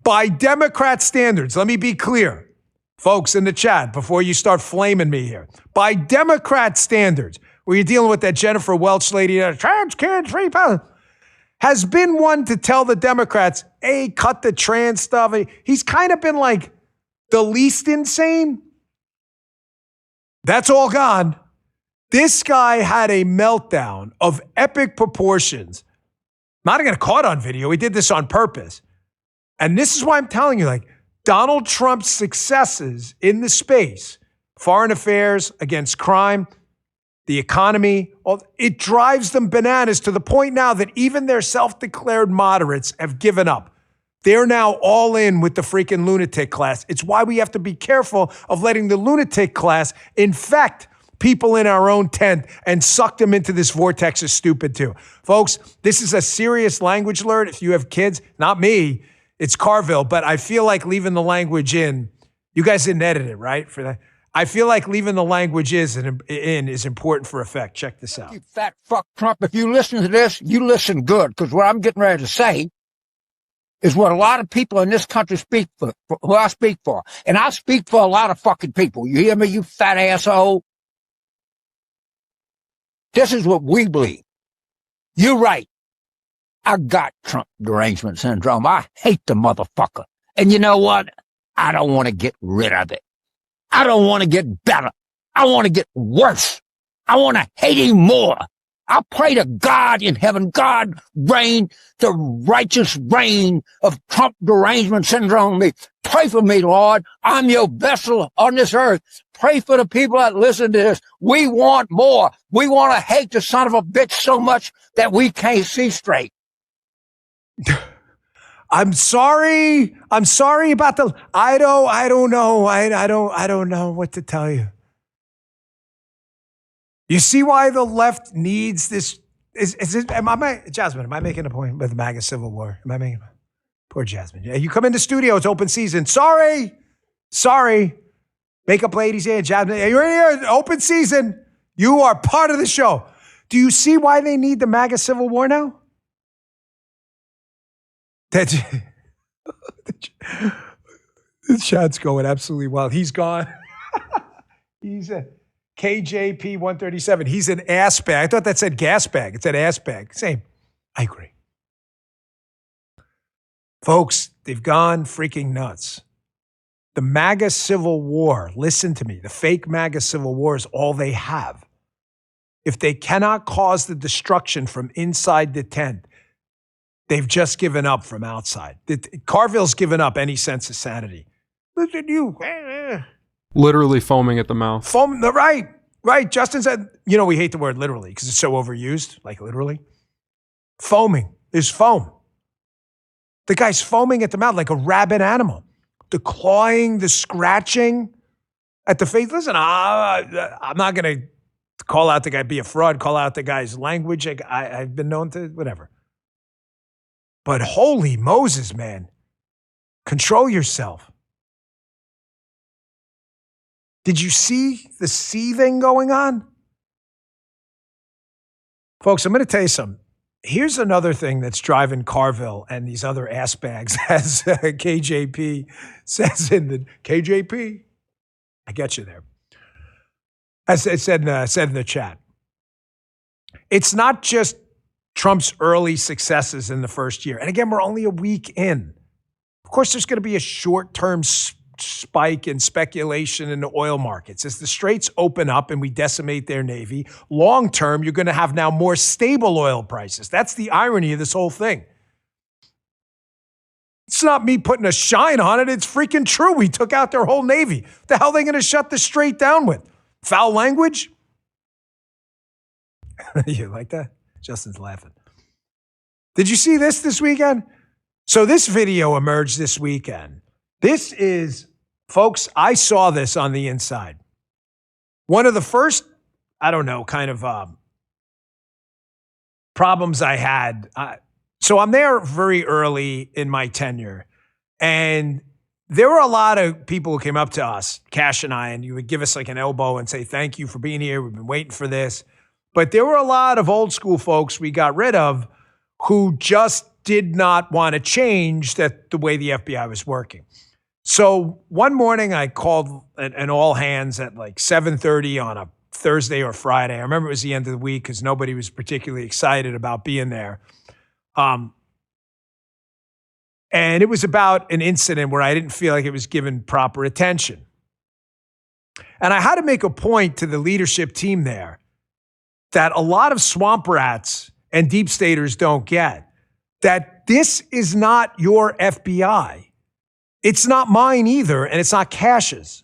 by Democrat standards, let me be clear, folks in the chat, before you start flaming me here, by Democrat standards, where you're dealing with that Jennifer Welch lady, trans kid, 3 pounds, has been one to tell the Democrats, hey, cut the trans stuff. He's kind of been like the least insane. That's all gone. This guy had a meltdown of epic proportions. Not going to caught on video. He did this on purpose. And this is why I'm telling you, like, Donald Trump's successes in the space, foreign affairs, against crime, the economy, it drives them bananas to the point now that even their self-declared moderates have given up. They're now all in with the freaking lunatic class. It's why we have to be careful of letting the lunatic class infect people in our own tent and suck them into this vortex of stupid too. Folks, this is a serious language alert. If you have kids, not me, it's Carville, but I feel like leaving the language in. You guys didn't edit it, right? For that, I feel like leaving the language in is important for effect. Check this out. You fat fuck Trump. If you listen to this, you listen good, because what I'm getting ready to say is what a lot of people in this country speak for, who I speak for. And I speak for a lot of fucking people. You hear me, you fat asshole? This is what we believe. You're right. I got Trump derangement syndrome. I hate the motherfucker. And you know what? I don't want to get rid of it. I don't want to get better. I want to get worse. I want to hate him more. I pray to God in heaven, God reign the righteous reign of Trump derangement syndrome. Pray for me, Lord. I'm your vessel on this earth. Pray for the people that listen to this. We want more. We want to hate the son of a bitch so much that we can't see straight. I'm sorry. I'm sorry about the. I don't know. I don't know what to tell you. You see why the left needs this? Jasmine, am I making a point with the MAGA Civil War? Am I making a point? Poor Jasmine. You come in the studio, it's open season. Sorry. Makeup ladies here, Jasmine. You're in here, open season. You are part of the show. Do you see why they need the MAGA Civil War now? This chat's going absolutely wild. He's gone. He's a KJP 137. He's an ass bag. I thought that said gas bag. It said ass bag. Same. I agree. Folks, they've gone freaking nuts. The MAGA Civil War, listen to me, the fake MAGA Civil War is all they have. If they cannot cause the destruction from inside the tent, they've just given up from outside. Carville's given up any sense of sanity. Look at you. Literally foaming at the mouth. Right. Justin said, we hate the word literally because it's so overused, like literally. Foaming. There's foam. The guy's foaming at the mouth like a rabid animal. The clawing, the scratching at the face. Listen, I'm not going to call out the guy, be a fraud, call out the guy's language. I've been known to, whatever. But holy Moses, man. Control yourself. Did you see the seething going on? Folks, I'm going to tell you something. Here's another thing that's driving Carville and these other ass bags, as KJP says in the KJP. I get you there. As it said in the chat. It's not just Trump's early successes in the first year. And again, we're only a week in. Of course, there's going to be a short-term spike in speculation in the oil markets. As the straits open up and we decimate their navy, long-term, you're going to have now more stable oil prices. That's the irony of this whole thing. It's not me putting a shine on it. It's freaking true. We took out their whole navy. What the hell are they going to shut the strait down with? Foul language? You like that? Justin's laughing. Did you see this weekend? So this video emerged this weekend. This is, folks, I saw this on the inside. One of the first, problems I had. So I'm there very early in my tenure. And there were a lot of people who came up to us, Cash and I, and you would give us like an elbow and say, thank you for being here. We've been waiting for this. But there were a lot of old school folks we got rid of who just did not want to change the way the FBI was working. So one morning I called an all hands at like 7:30 on a Thursday or Friday. I remember it was the end of the week because nobody was particularly excited about being there. And it was about an incident where I didn't feel like it was given proper attention. And I had to make a point to the leadership team there that a lot of swamp rats and deep staters don't get, that this is not your FBI. It's not mine either, and it's not Cash's.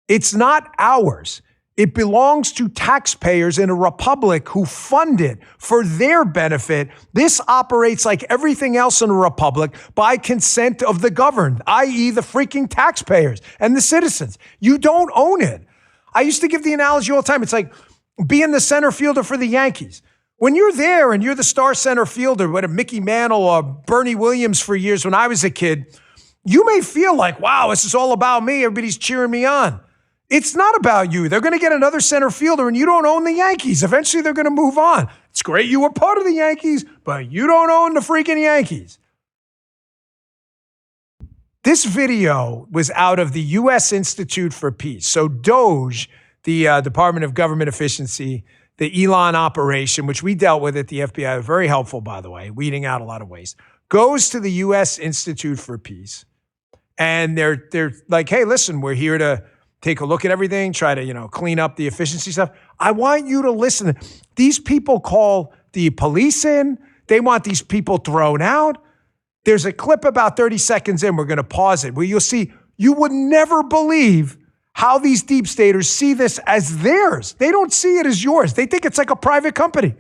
It's not ours. It belongs to taxpayers in a republic who fund it for their benefit. This operates like everything else in a republic by consent of the governed, i.e. the freaking taxpayers and the citizens. You don't own it. I used to give the analogy all the time. It's like being the center fielder for the Yankees. When you're there and you're the star center fielder, whether Mickey Mantle or Bernie Williams for years when I was a kid, you may feel like, wow, this is all about me. Everybody's cheering me on. It's not about you. They're going to get another center fielder and you don't own the Yankees. Eventually they're going to move on. It's great you were part of the Yankees, but you don't own the freaking Yankees. This video was out of the U.S. Institute for Peace. So DOGE, the Department of Government Efficiency, the Elon operation, which we dealt with at the FBI, very helpful, by the way, weeding out a lot of waste, goes to the U.S. Institute for Peace. And they're like, hey, listen, we're here to take a look at everything, try to, clean up the efficiency stuff. I want you to listen. These people call the police in. They want these people thrown out. There's a clip about 30 seconds in. We're going to pause it where you'll see, you would never believe how these deep staters see this as theirs. They don't see it as yours. They think it's like a private company.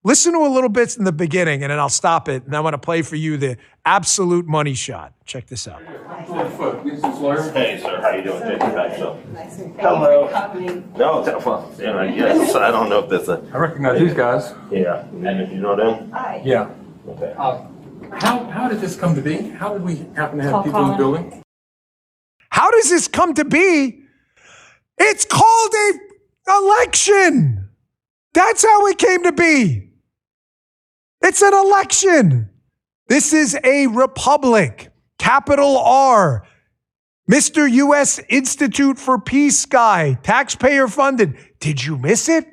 Listen to a little bit in the beginning, and then I'll stop it, and I want to play for you the absolute money shot. Check this out. Hey, sir. How you doing? Hello. No, well, yes. I don't know if that's a... I recognize these guys. Yeah. And you know them? Yeah. Okay. How did this come to be? How did we happen to have people in the building? How does this come to be? It's called an election. That's how it came to be. It's an election. This is a republic, capital R. Mr. U.S. Institute for Peace guy, taxpayer funded. Did you miss it?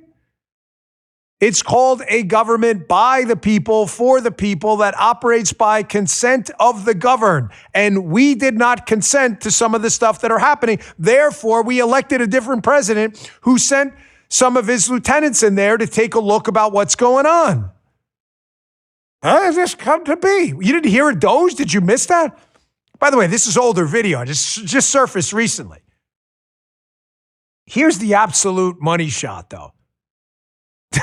It's called a government by the people, for the people, that operates by consent of the governed. And we did not consent to some of the stuff that are happening. Therefore, we elected a different president who sent some of his lieutenants in there to take a look about what's going on. How does this come to be? You didn't hear a Doge? Did you miss that? By the way, this is older video. Just surfaced recently. Here's the absolute money shot, though.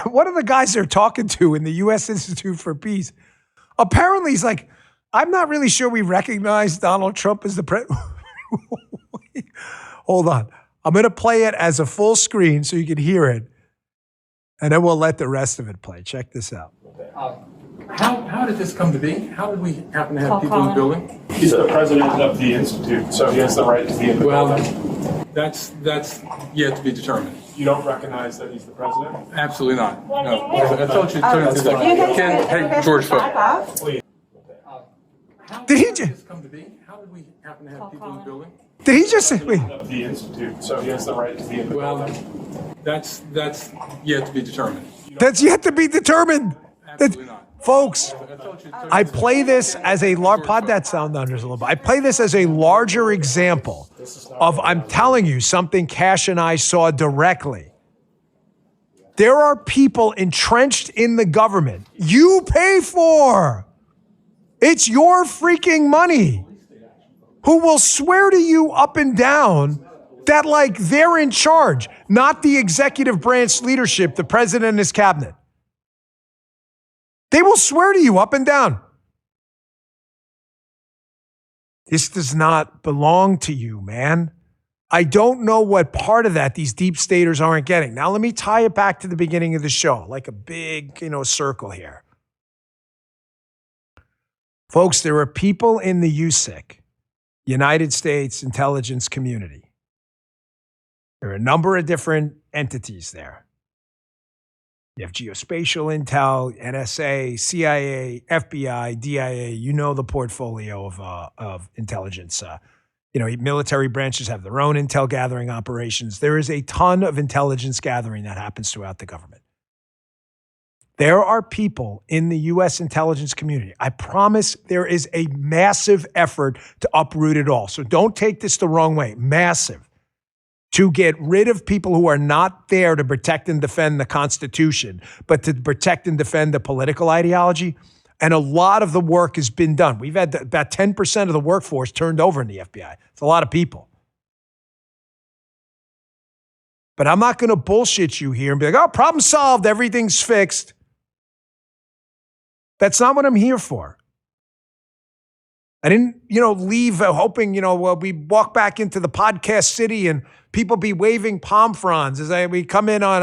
One of the guys they're talking to in the U.S. Institute for Peace, apparently he's like, I'm not really sure we recognize Donald Trump as the president. Hold on. I'm going to play it as a full screen so you can hear it, and then we'll let the rest of it play. Check this out. How did this come to be? How did we happen to have people in the building? He's the president of the institute, so he has the right to be in the building. That's yet to be determined. You don't recognize that he's the president? Absolutely not. No. I told you to turn it to the hey, George Foot. Did he just come to be? How did we happen to have people in the building? Did he just say, wait? Of the institute, so he has the right to be in the building. That's yet to be determined. That's yet to be determined. Absolutely not. Folks, I play this as a pod that sound under a little bit. I play this as a larger example of, I'm telling you, something Cash and I saw directly. There are people entrenched in the government you pay for. It's your freaking money, who will swear to you up and down that like they're in charge, not the executive branch leadership, the president and his cabinet. They will swear to you up and down. This does not belong to you, man. I don't know what part of that these deep staters aren't getting. Now, let me tie it back to the beginning of the show, like a big, circle here. Folks, there are people in the USIC, United States Intelligence Community. There are a number of different entities there. You have geospatial intel, NSA, CIA, FBI, DIA. You know the portfolio of intelligence. Military branches have their own intel gathering operations. There is a ton of intelligence gathering that happens throughout the government. There are people in the U.S. intelligence community. I promise there is a massive effort to uproot it all. So don't take this the wrong way. Massive. To get rid of people who are not there to protect and defend the Constitution, but to protect and defend the political ideology. And a lot of the work has been done. We've had about 10% of the workforce turned over in the FBI. It's a lot of people. But I'm not going to bullshit you here and be like, oh, problem solved, everything's fixed. That's not what I'm here for. I didn't, leave hoping, we walk back into the podcast city and people be waving palm fronds as we come in on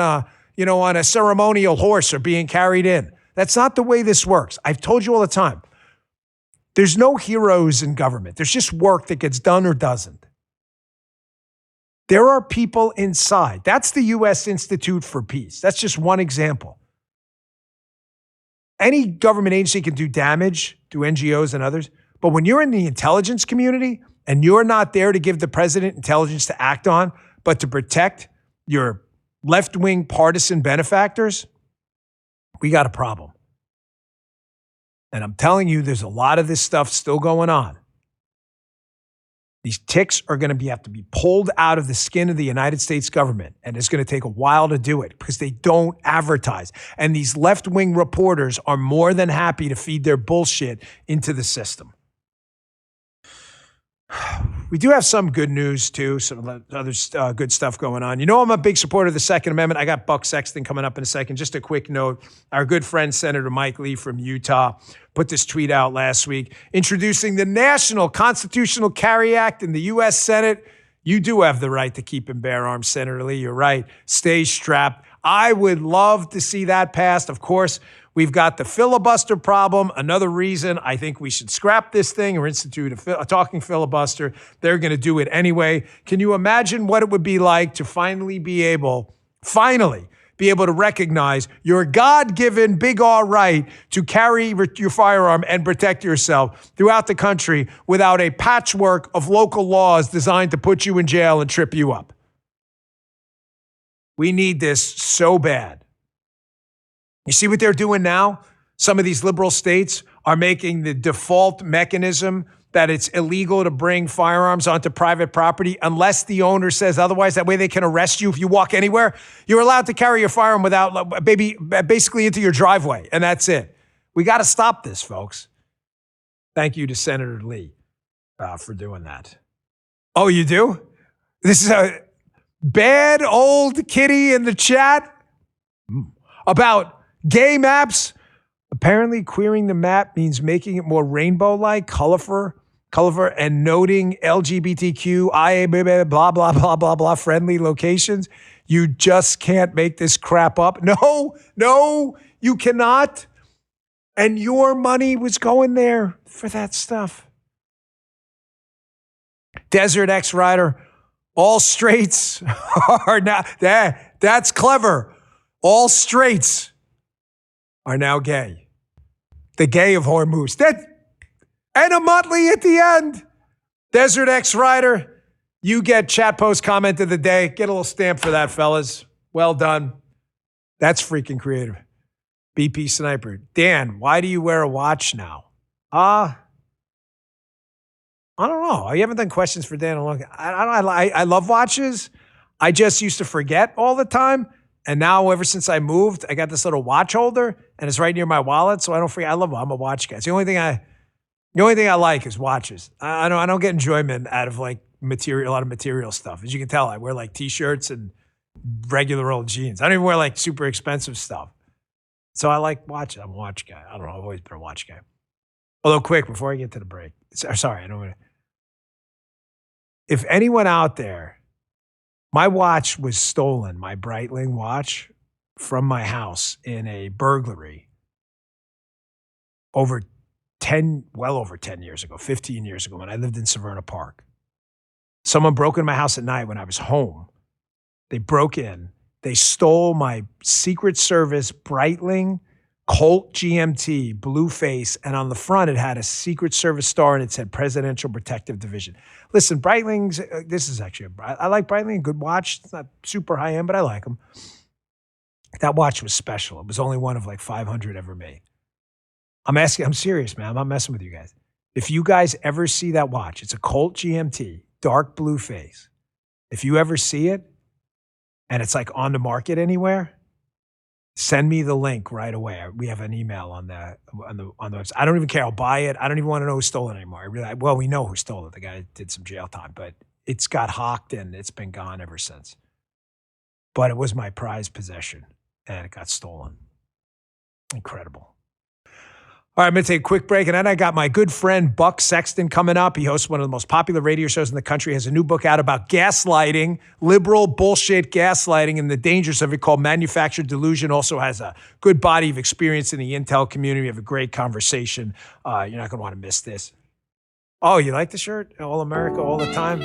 a ceremonial horse or being carried in. That's not the way this works. I've told you all the time. There's no heroes in government. There's just work that gets done or doesn't. There are people inside. That's the U.S. Institute for Peace. That's just one example. Any government agency can do damage to NGOs and others. But when you're in the intelligence community and you're not there to give the president intelligence to act on, but to protect your left-wing partisan benefactors, we got a problem. And I'm telling you, there's a lot of this stuff still going on. These ticks are going to have to be pulled out of the skin of the United States government, and it's going to take a while to do it because they don't advertise. And these left-wing reporters are more than happy to feed their bullshit into the system. We do have some good news, too, some other good stuff going on. I'm a big supporter of the Second Amendment. I got Buck Sexton coming up in a second. Just a quick note. Our good friend, Senator Mike Lee from Utah, put this tweet out last week introducing the National Constitutional Carry Act in the U.S. Senate. You do have the right to keep and bear arms, Senator Lee. You're right. Stay strapped. I would love to see that passed. Of course, we've got the filibuster problem. Another reason I think we should scrap this thing or institute a talking filibuster. They're going to do it anyway. Can you imagine what it would be like to finally be able be able to recognize your God-given big R right to carry your firearm and protect yourself throughout the country without a patchwork of local laws designed to put you in jail and trip you up. We need this so bad. You see what they're doing now? Some of these liberal states are making the default mechanism that it's illegal to bring firearms onto private property unless the owner says otherwise. That way they can arrest you if you walk anywhere. You're allowed to carry your firearm without, basically into your driveway, and that's it. We got to stop this, folks. Thank you to Senator Lee for doing that. Oh, you do? This is a bad old kitty in the chat about gay maps. Apparently, queering the map means making it more rainbow-like, colorful, and noting LGBTQ, blah, blah, blah, blah, blah, friendly locations. You just can't make this crap up. No, you cannot. And your money was going there for that stuff. Desert X Rider, all straights are now, that's clever. All straights are now gay. The gay of Hormuz. And a Motley at the end. Desert X Rider, you get chat post comment of the day. Get a little stamp for that, fellas. Well done. That's freaking creative. BP Sniper. Dan, why do you wear a watch now? I don't know. You haven't done questions for Dan in a long time. I love watches. I just used to forget all the time. And now, ever since I moved, I got this little watch holder, and it's right near my wallet, so I don't forget. I love it. I'm a watch guy. It's the only thing I like is watches. I don't get enjoyment out of like a lot of material stuff. As you can tell, I wear like t-shirts and regular old jeans. I don't even wear like super expensive stuff. So I like watches. I'm a watch guy. I don't know. I've always been a watch guy. Although, quick, before I get to the break. Sorry, I don't want to. If anyone out there, my watch was stolen, my Breitling watch, from my house in a burglary well over 10 years ago, 15 years ago when I lived in Severna Park. Someone broke into my house at night when I was home. They broke in. They stole my Secret Service Breitling Colt GMT blue face, and on the front it had a Secret Service star and it said Presidential Protective Division. Listen, Breitling's, this is actually, I like Breitling, a good watch. It's not super high end, but I like them. That watch was special. It was only one of like 500 ever made. I'm serious, man. I'm not messing with you guys. If you guys ever see that watch, it's a Colt GMT, dark blue face. If you ever see it and it's like on the market anywhere, send me the link right away. We have an email on the website. I don't even care. I'll buy it. I don't even want to know who stole it anymore. We know who stole it. The guy did some jail time, but it's got hawked and it's been gone ever since. But it was my prized possession and it got stolen. Incredible. All right, I'm going to take a quick break, and then I got my good friend Buck Sexton coming up. He hosts one of the most popular radio shows in the country, has a new book out about gaslighting, liberal bullshit gaslighting, and the dangers of it, called Manufactured Delusion. Also has a good body of experience in the intel community. We have a great conversation. You're not going to want to miss this. Oh, you like the shirt? All America, all the time?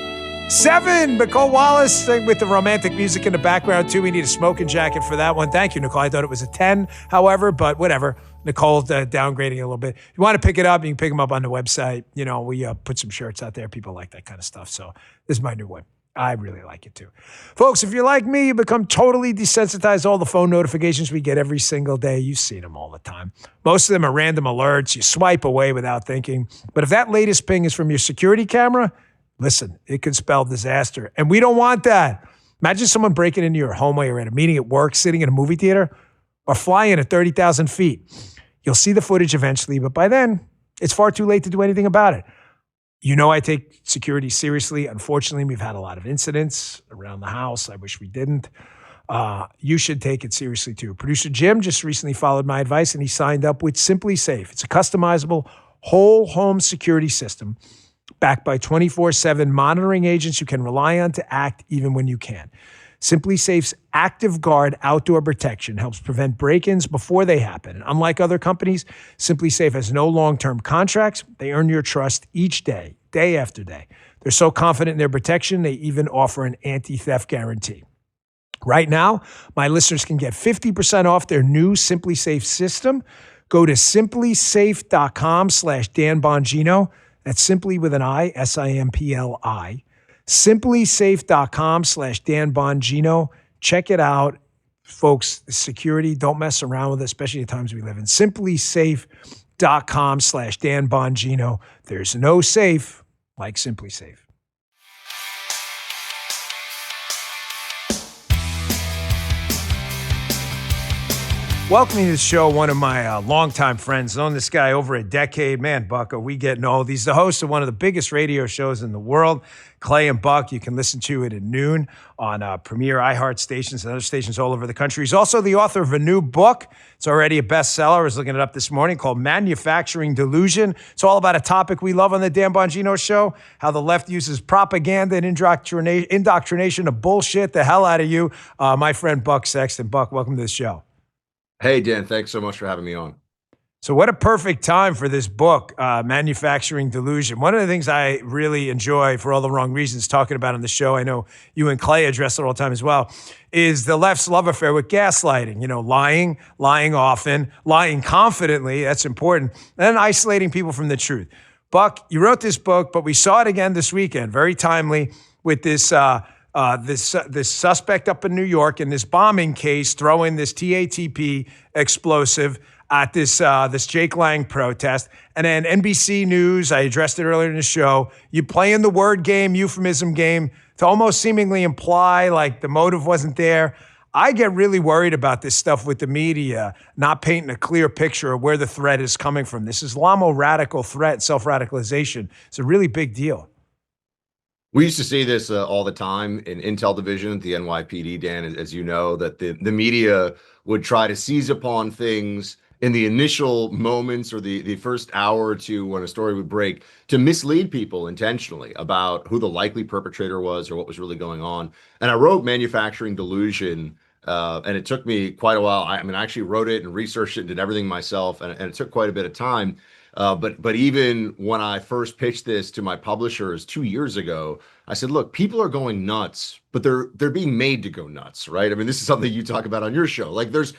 7, Nicole Wallace with the romantic music in the background, too. We need a smoking jacket for that one. Thank you, Nicole. I thought it was a 10, however, but whatever. Nicole's downgrading a little bit. If you want to pick it up, you can pick them up on the website. You know, we put some shirts out there. People like that kind of stuff. So this is my new one. I really like it, too. Folks, if you're like me, you become totally desensitized to all the phone notifications we get every single day. You've seen them all the time. Most of them are random alerts. You swipe away without thinking. But if that latest ping is from your security camera, listen, it can spell disaster. And we don't want that. Imagine someone breaking into your home while you're at a meeting at work, sitting in a movie theater, or flying at 30,000 feet. You'll see the footage eventually, but by then, it's far too late to do anything about it. You know I take security seriously. Unfortunately, we've had a lot of incidents around the house. I wish we didn't. You should take it seriously, too. Producer Jim just recently followed my advice, and he signed up with Simply Safe. It's a customizable whole home security system backed by 24/7 monitoring agents you can rely on to act even when you can't. Simply Safe's Active Guard outdoor protection helps prevent break-ins before they happen. And unlike other companies, Simply Safe has no long-term contracts. They earn your trust each day, day after day. They're so confident in their protection, they even offer an anti-theft guarantee. Right now, my listeners can get 50% off their new Simply Safe system. Go to simplysafe.com/Dan Bongino. That's simply with an I, SIMPLI. Simplysafe.com/Dan Bongino. Check it out. Folks, security, don't mess around with it, especially the times we live in. Simplysafe.com/Dan Bongino. There's no safe like Simply Safe. Welcoming to the show, one of my longtime friends, known this guy over a decade. Man, Buck, are we getting old? He's the host of one of the biggest radio shows in the world, Clay and Buck. You can listen to it at noon on premier iHeart stations and other stations all over the country. He's also the author of a new book. It's already a bestseller. I was looking it up this morning, called Manufacturing Delusion. It's all about a topic we love on the Dan Bongino Show, how the left uses propaganda and indoctrination to bullshit the hell out of you. My friend Buck Sexton. Buck, welcome to the show. Hey, Dan, thanks so much for having me on. So what a perfect time for this book, Manufacturing Delusion. One of the things I really enjoy, for all the wrong reasons, talking about on the show, I know you and Clay address it all the time as well, is the left's love affair with gaslighting. You know, lying often, lying confidently, that's important, and then isolating people from the truth. Buck, you wrote this book, but we saw it again this weekend, very timely, with this suspect up in New York in this bombing case, throwing this TATP explosive at this Jake Lang protest. And then NBC News, I addressed it earlier in the show, you playing the word game, euphemism game, to almost seemingly imply like the motive wasn't there. I get really worried about this stuff with the media not painting a clear picture of where the threat is coming from. This Islamo-radical threat, self-radicalization. It's a really big deal. We used to see this all the time in Intel Division at the NYPD, Dan, as you know, that the media would try to seize upon things in the initial moments or the first hour or two when a story would break to mislead people intentionally about who the likely perpetrator was or what was really going on. And I wrote Manufacturing Delusion, and it took me quite a while. I actually wrote it and researched it and did everything myself, and it took quite a bit of time. But even when I first pitched this to my publishers 2 years ago, I said, look, people are going nuts, but they're being made to go nuts, right? I mean, this is something you talk about on your show. Like there's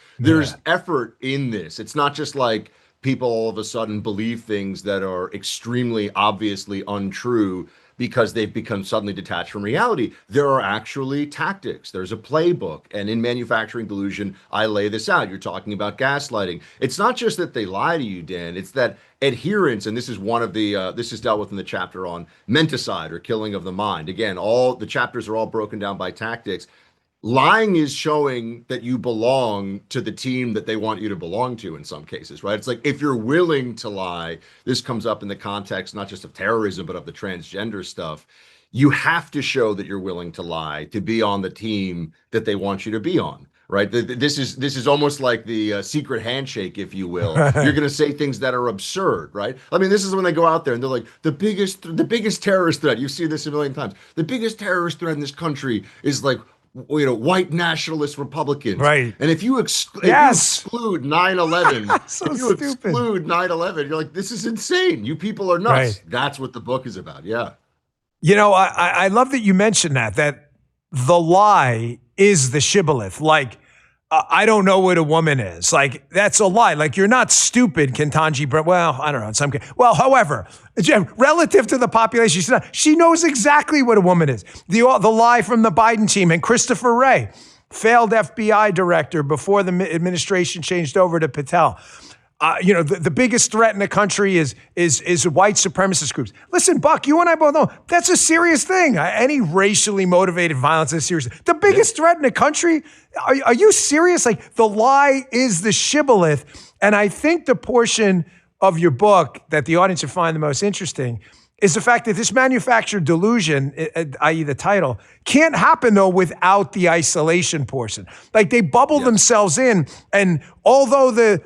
effort in this. It's not just like people all of a sudden believe things that are extremely obviously untrue because they've become suddenly detached from reality. There are actually tactics. There's a playbook. And in Manufacturing Delusion, I lay this out. You're talking about gaslighting. It's not just that they lie to you, Dan. It's that adherence, and this is one of the, this is dealt with in the chapter on menticide or killing of the mind. Again, all the chapters are all broken down by tactics. Lying is showing that you belong to the team that they want you to belong to in some cases, right? It's like if you're willing to lie, this comes up in the context not just of terrorism, but of the transgender stuff. You have to show that you're willing to lie to be on the team that they want you to be on, right? This is almost like the secret handshake, if you will. You're going to say things that are absurd, right? I mean, this is when they go out there and they're like, the biggest terrorist threat, you see this a million times, the biggest terrorist threat in this country is like, white nationalist Republicans. Right. And if you exclude 9/11, so if you stupid. exclude 9/11, you're like, this is insane. You people are nuts. Right. That's what the book is about. Yeah. You know, I love that you mentioned that the lie is the shibboleth. Like, I don't know what a woman is. Like, that's a lie. Like, you're not stupid, Ketanji Brown. Well, I don't know. In some case. Well, however, relative to the population, she knows exactly what a woman is. The lie from the Biden team and Christopher Wray, failed FBI director before the administration changed over to Patel. The biggest threat in the country is white supremacist groups. Listen, Buck, you and I both know that's a serious thing. Any racially motivated violence is serious. The biggest threat in the country, are you serious? Like, the lie is the shibboleth. And I think the portion of your book that the audience would find the most interesting is the fact that this manufactured delusion, i.e. the title, can't happen, though, without the isolation portion. Like, they bubble themselves in, and although the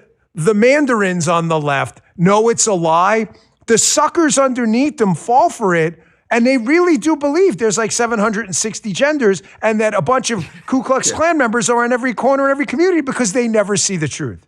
mandarins on the left know it's a lie, the suckers underneath them fall for it, and they really do believe there's like 760 genders and that a bunch of Ku Klux Klan members are in every corner in every community because they never see the truth.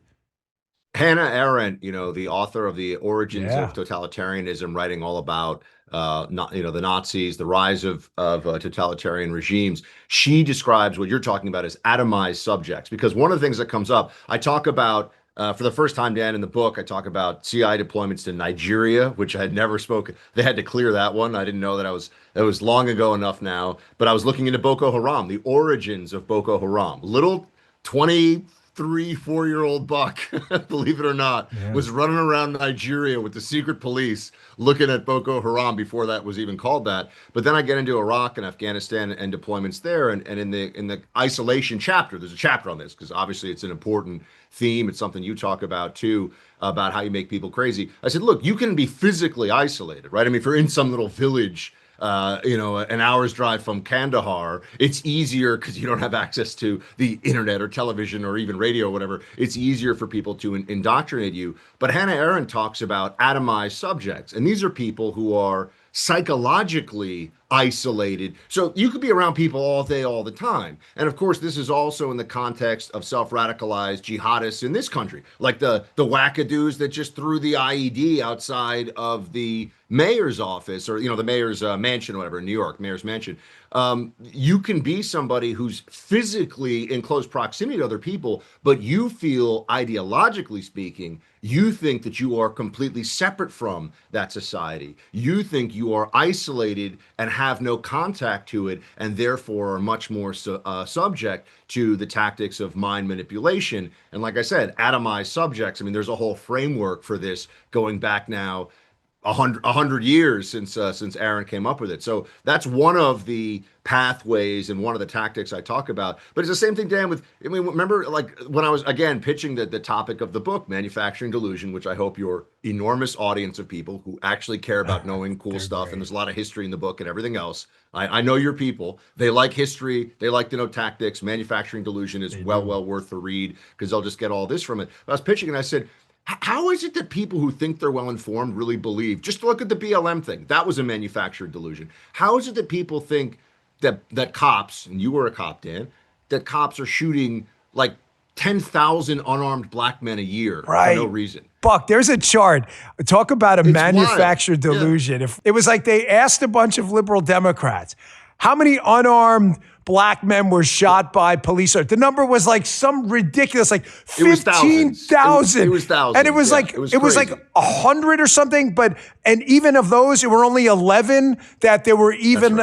Hannah Arendt, the author of The Origins of Totalitarianism, writing all about the Nazis, the rise of totalitarian regimes. She describes what you're talking about as atomized subjects, because one of the things that comes up, I talk about for the first time, Dan, in the book, I talk about CIA deployments to Nigeria, which I had never spoken. They had to clear that one. I didn't know that that was long ago enough now. But I was looking into Boko Haram, the origins of Boko Haram. Little 23, 4-year-old buck, believe it or not, was running around Nigeria with the secret police looking at Boko Haram before that was even called that. But then I get into Iraq and Afghanistan and deployments there. And in the isolation chapter, there's a chapter on this because obviously it's an important theme. It's something you talk about too, about how you make people crazy. I said, look, you can be physically isolated, right? I mean, if you're in some little village, an hour's drive from Kandahar, it's easier because you don't have access to the internet or television or even radio or whatever. It's easier for people to indoctrinate you. But Hannah Arendt talks about atomized subjects. And these are people who are psychologically isolated. So you could be around people all day, all the time. And of course, this is also in the context of self-radicalized jihadists in this country, like the wackadoos that just threw the IED outside of the mayor's office, or the mayor's mansion or whatever in New York, mayor's mansion. You can be somebody who's physically in close proximity to other people, but you feel, ideologically speaking, you think that you are completely separate from that society. You think you are isolated and have no contact to it, and therefore are much more subject to the tactics of mind manipulation. And like I said, atomized subjects. I mean, there's a whole framework for this going back now 100 years since Aaron came up with it. So that's one of the pathways and one of the tactics I talk about. But it's the same thing, Dan, remember, like, when I was, again, pitching the topic of the book, Manufacturing Delusion, which I hope your enormous audience of people who actually care about knowing cool stuff, and there's a lot of history in the book and everything else. I know your people. They like history. They like to know tactics. Manufacturing Delusion is well worth the read because they'll just get all this from it. But I was pitching and I said, how is it that people who think they're well-informed really believe? Just look at the BLM thing. That was a manufactured delusion. How is it that people think that cops, and you were a cop, Dan, that cops are shooting like 10,000 unarmed black men a year for no reason? Buck, there's a chart. Talk about a manufactured delusion. Yeah. If it was like they asked a bunch of liberal Democrats, how many unarmed black men were shot by police? The number was like some ridiculous, like 15,000. It was thousands. And it was like 100 or something. And even of those, there were only 11 that there were even,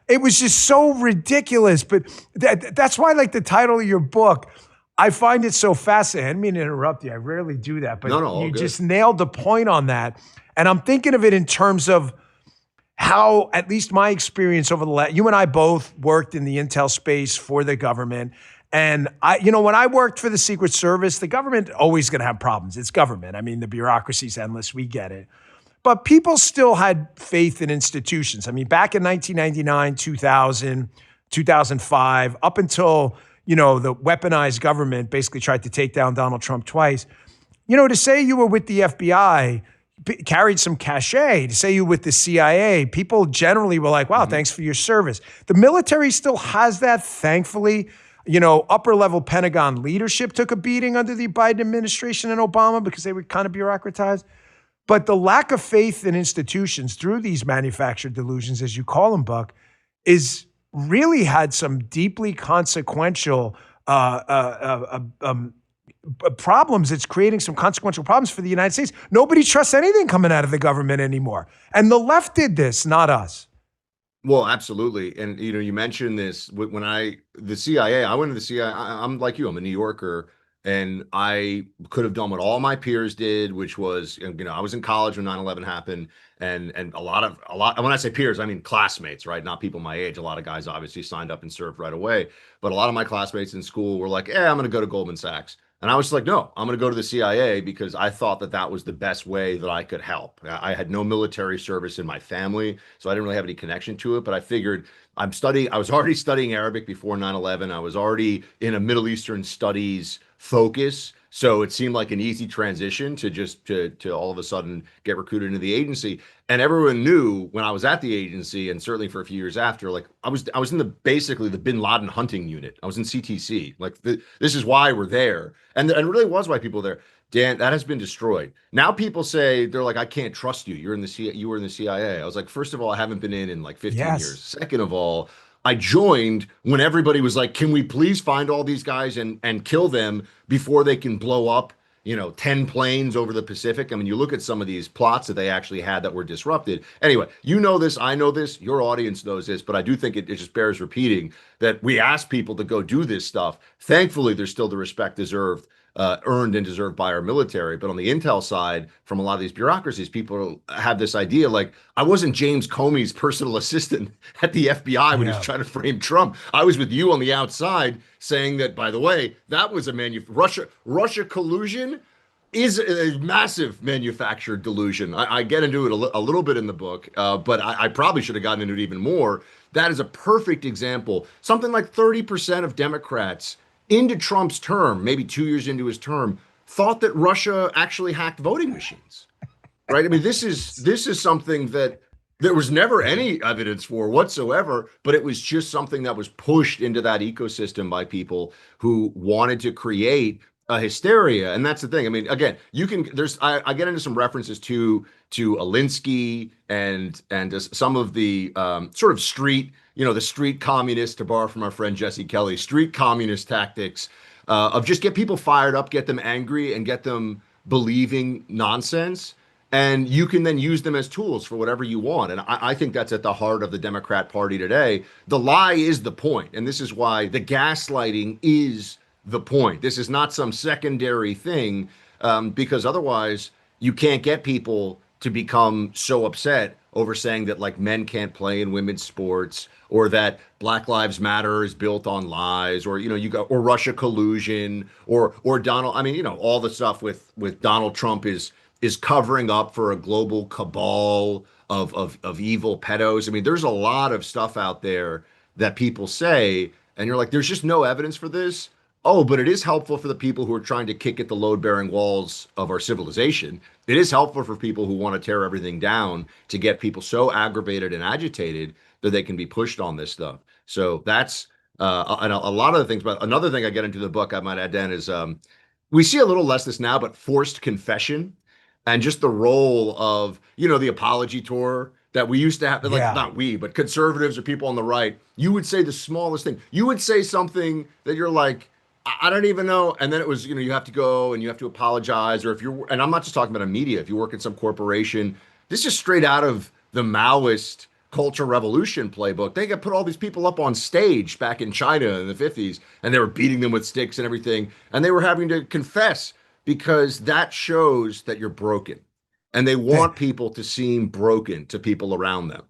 it was just so ridiculous. But that's why, like, the title of your book, I find it so fascinating. I didn't mean to interrupt you. I rarely do that. But you just nailed the point on that. And I'm thinking of it in terms of how, at least my experience over the last, you and I both worked in the intel space for the government. And when I worked for the Secret Service, the government always going to have problems. It's government. I mean, the bureaucracy's endless. We get it. But people still had faith in institutions. I mean, back in 1999, 2000, 2005, up until, the weaponized government basically tried to take down Donald Trump twice. To say you were with the FBI carried some cachet. To say you with the CIA, people generally were like, wow, thanks for your service. The military still has that, thankfully. Upper level Pentagon leadership took a beating under the Biden administration and Obama because they were kind of bureaucratized. But the lack of faith in institutions through these manufactured delusions, as you call them, Buck, is really had some deeply consequential problems. It's creating some consequential problems for the United States. Nobody trusts anything coming out of the government anymore. And the left did this, not us. Well, absolutely. And, you mentioned this when the CIA, I went to the CIA. I'm like you, I'm a New Yorker, and I could have done what all my peers did, which was, I was in college when 9/11 happened. And a lot, when I say peers, I mean classmates, right? Not people my age. A lot of guys obviously signed up and served right away. But a lot of my classmates in school were like, I'm going to go to Goldman Sachs. And I was like, no, I'm going to go to the CIA because I thought that was the best way that I could help. I had no military service in my family, so I didn't really have any connection to it. But I figured I was already studying Arabic before 9/11. I was already in a Middle Eastern studies focus. So it seemed like an easy transition to all of a sudden get recruited into the agency. And everyone knew when I was at the agency, and certainly for a few years after, like I was in basically the Bin Laden hunting unit. I was in CTC. Like this is why we're there, and it really was why people were there. Dan, that has been destroyed. Now people say, they're like, I can't trust you. You were in the CIA. I was like, first of all, I haven't been in like 15 years. Second of all, I joined when everybody was like, can we please find all these guys and kill them before they can blow up, 10 planes over the Pacific? I mean, you look at some of these plots that they actually had that were disrupted. Anyway, you know this, I know this, your audience knows this, but I do think it just bears repeating that we ask people to go do this stuff. Thankfully, there's still the respect earned and deserved by our military. But on the intel side, from a lot of these bureaucracies, people have this idea like, I wasn't James Comey's personal assistant at the FBI when he was trying to frame Trump. I was with you on the outside saying that, by the way, that was Russia collusion is a massive manufactured delusion. I get into it a little bit in the book, but I probably should have gotten into it even more. That is a perfect example. Something like 30% of Democrats into Trump's term, maybe 2 years into his term, thought that Russia actually hacked voting machines, right? I mean, this is something that there was never any evidence for whatsoever, but it was just something that was pushed into that ecosystem by people who wanted to create a hysteria. And that's the thing. I mean, again, I get into some references to Alinsky and some of the sort of street, the street communists, to borrow from our friend Jesse Kelly, street communist tactics of just get people fired up, get them angry, and get them believing nonsense. And you can then use them as tools for whatever you want. And I think that's at the heart of the Democrat Party today. The lie is the point. And this is why the gaslighting is the point. This is not some secondary thing, because otherwise you can't get people to become so upset over saying that like men can't play in women's sports, or that Black Lives Matter is built on lies, or or Russia collusion, or Donald. I mean, all the stuff with Donald Trump is covering up for a global cabal of evil pedos. I mean, there's a lot of stuff out there that people say, and you're like, there's just no evidence for this. Oh, but it is helpful for the people who are trying to kick at the load-bearing walls of our civilization. It is helpful for people who want to tear everything down, to get people so aggravated and agitated that they can be pushed on this stuff. So that's and a lot of the things. But another thing I get into the book, I might add, Dan, is we see a little less this now, but forced confession, and just the role of, the apology tour that we used to have, like not we, but conservatives or people on the right. You would say the smallest thing. You would say something that you're like, I don't even know. And then it was, you have to go and you have to apologize. Or and I'm not just talking about a media, if you work in some corporation, this is straight out of the Maoist Cultural Revolution playbook. They got put all these people up on stage back in China in the 50s, and they were beating them with sticks and everything. And they were having to confess, because that shows that you're broken. And they want people to seem broken to people around them.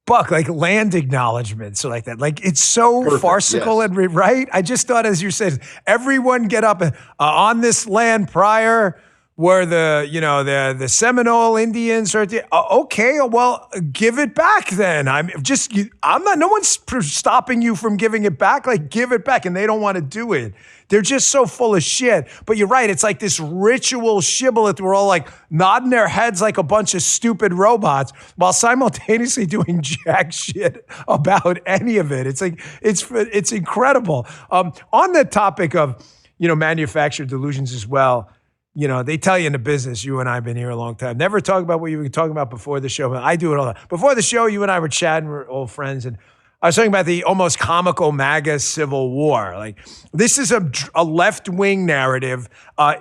Buck, like land acknowledgments or like that. Like, it's so Perfect, farcical yes. and right. I just thought, as you said, everyone get up on this land prior were the Seminole Indians or okay, well, give it back then. No one's stopping you from giving it back. Like, give it back. And they don't want to do it. They're just so full of shit. But you're right. It's like this ritual shibboleth. We're all like nodding their heads like a bunch of stupid robots while simultaneously doing jack shit about any of it. It's like, it's incredible. On the topic of, manufactured delusions as well, they tell you in the business, you and I have been here a long time, never talk about what you were talking about before the show. But I do it all the time. Before the show, you and I were chatting, we're old friends, and I was talking about the almost comical MAGA civil war. Like, this is a left-wing narrative.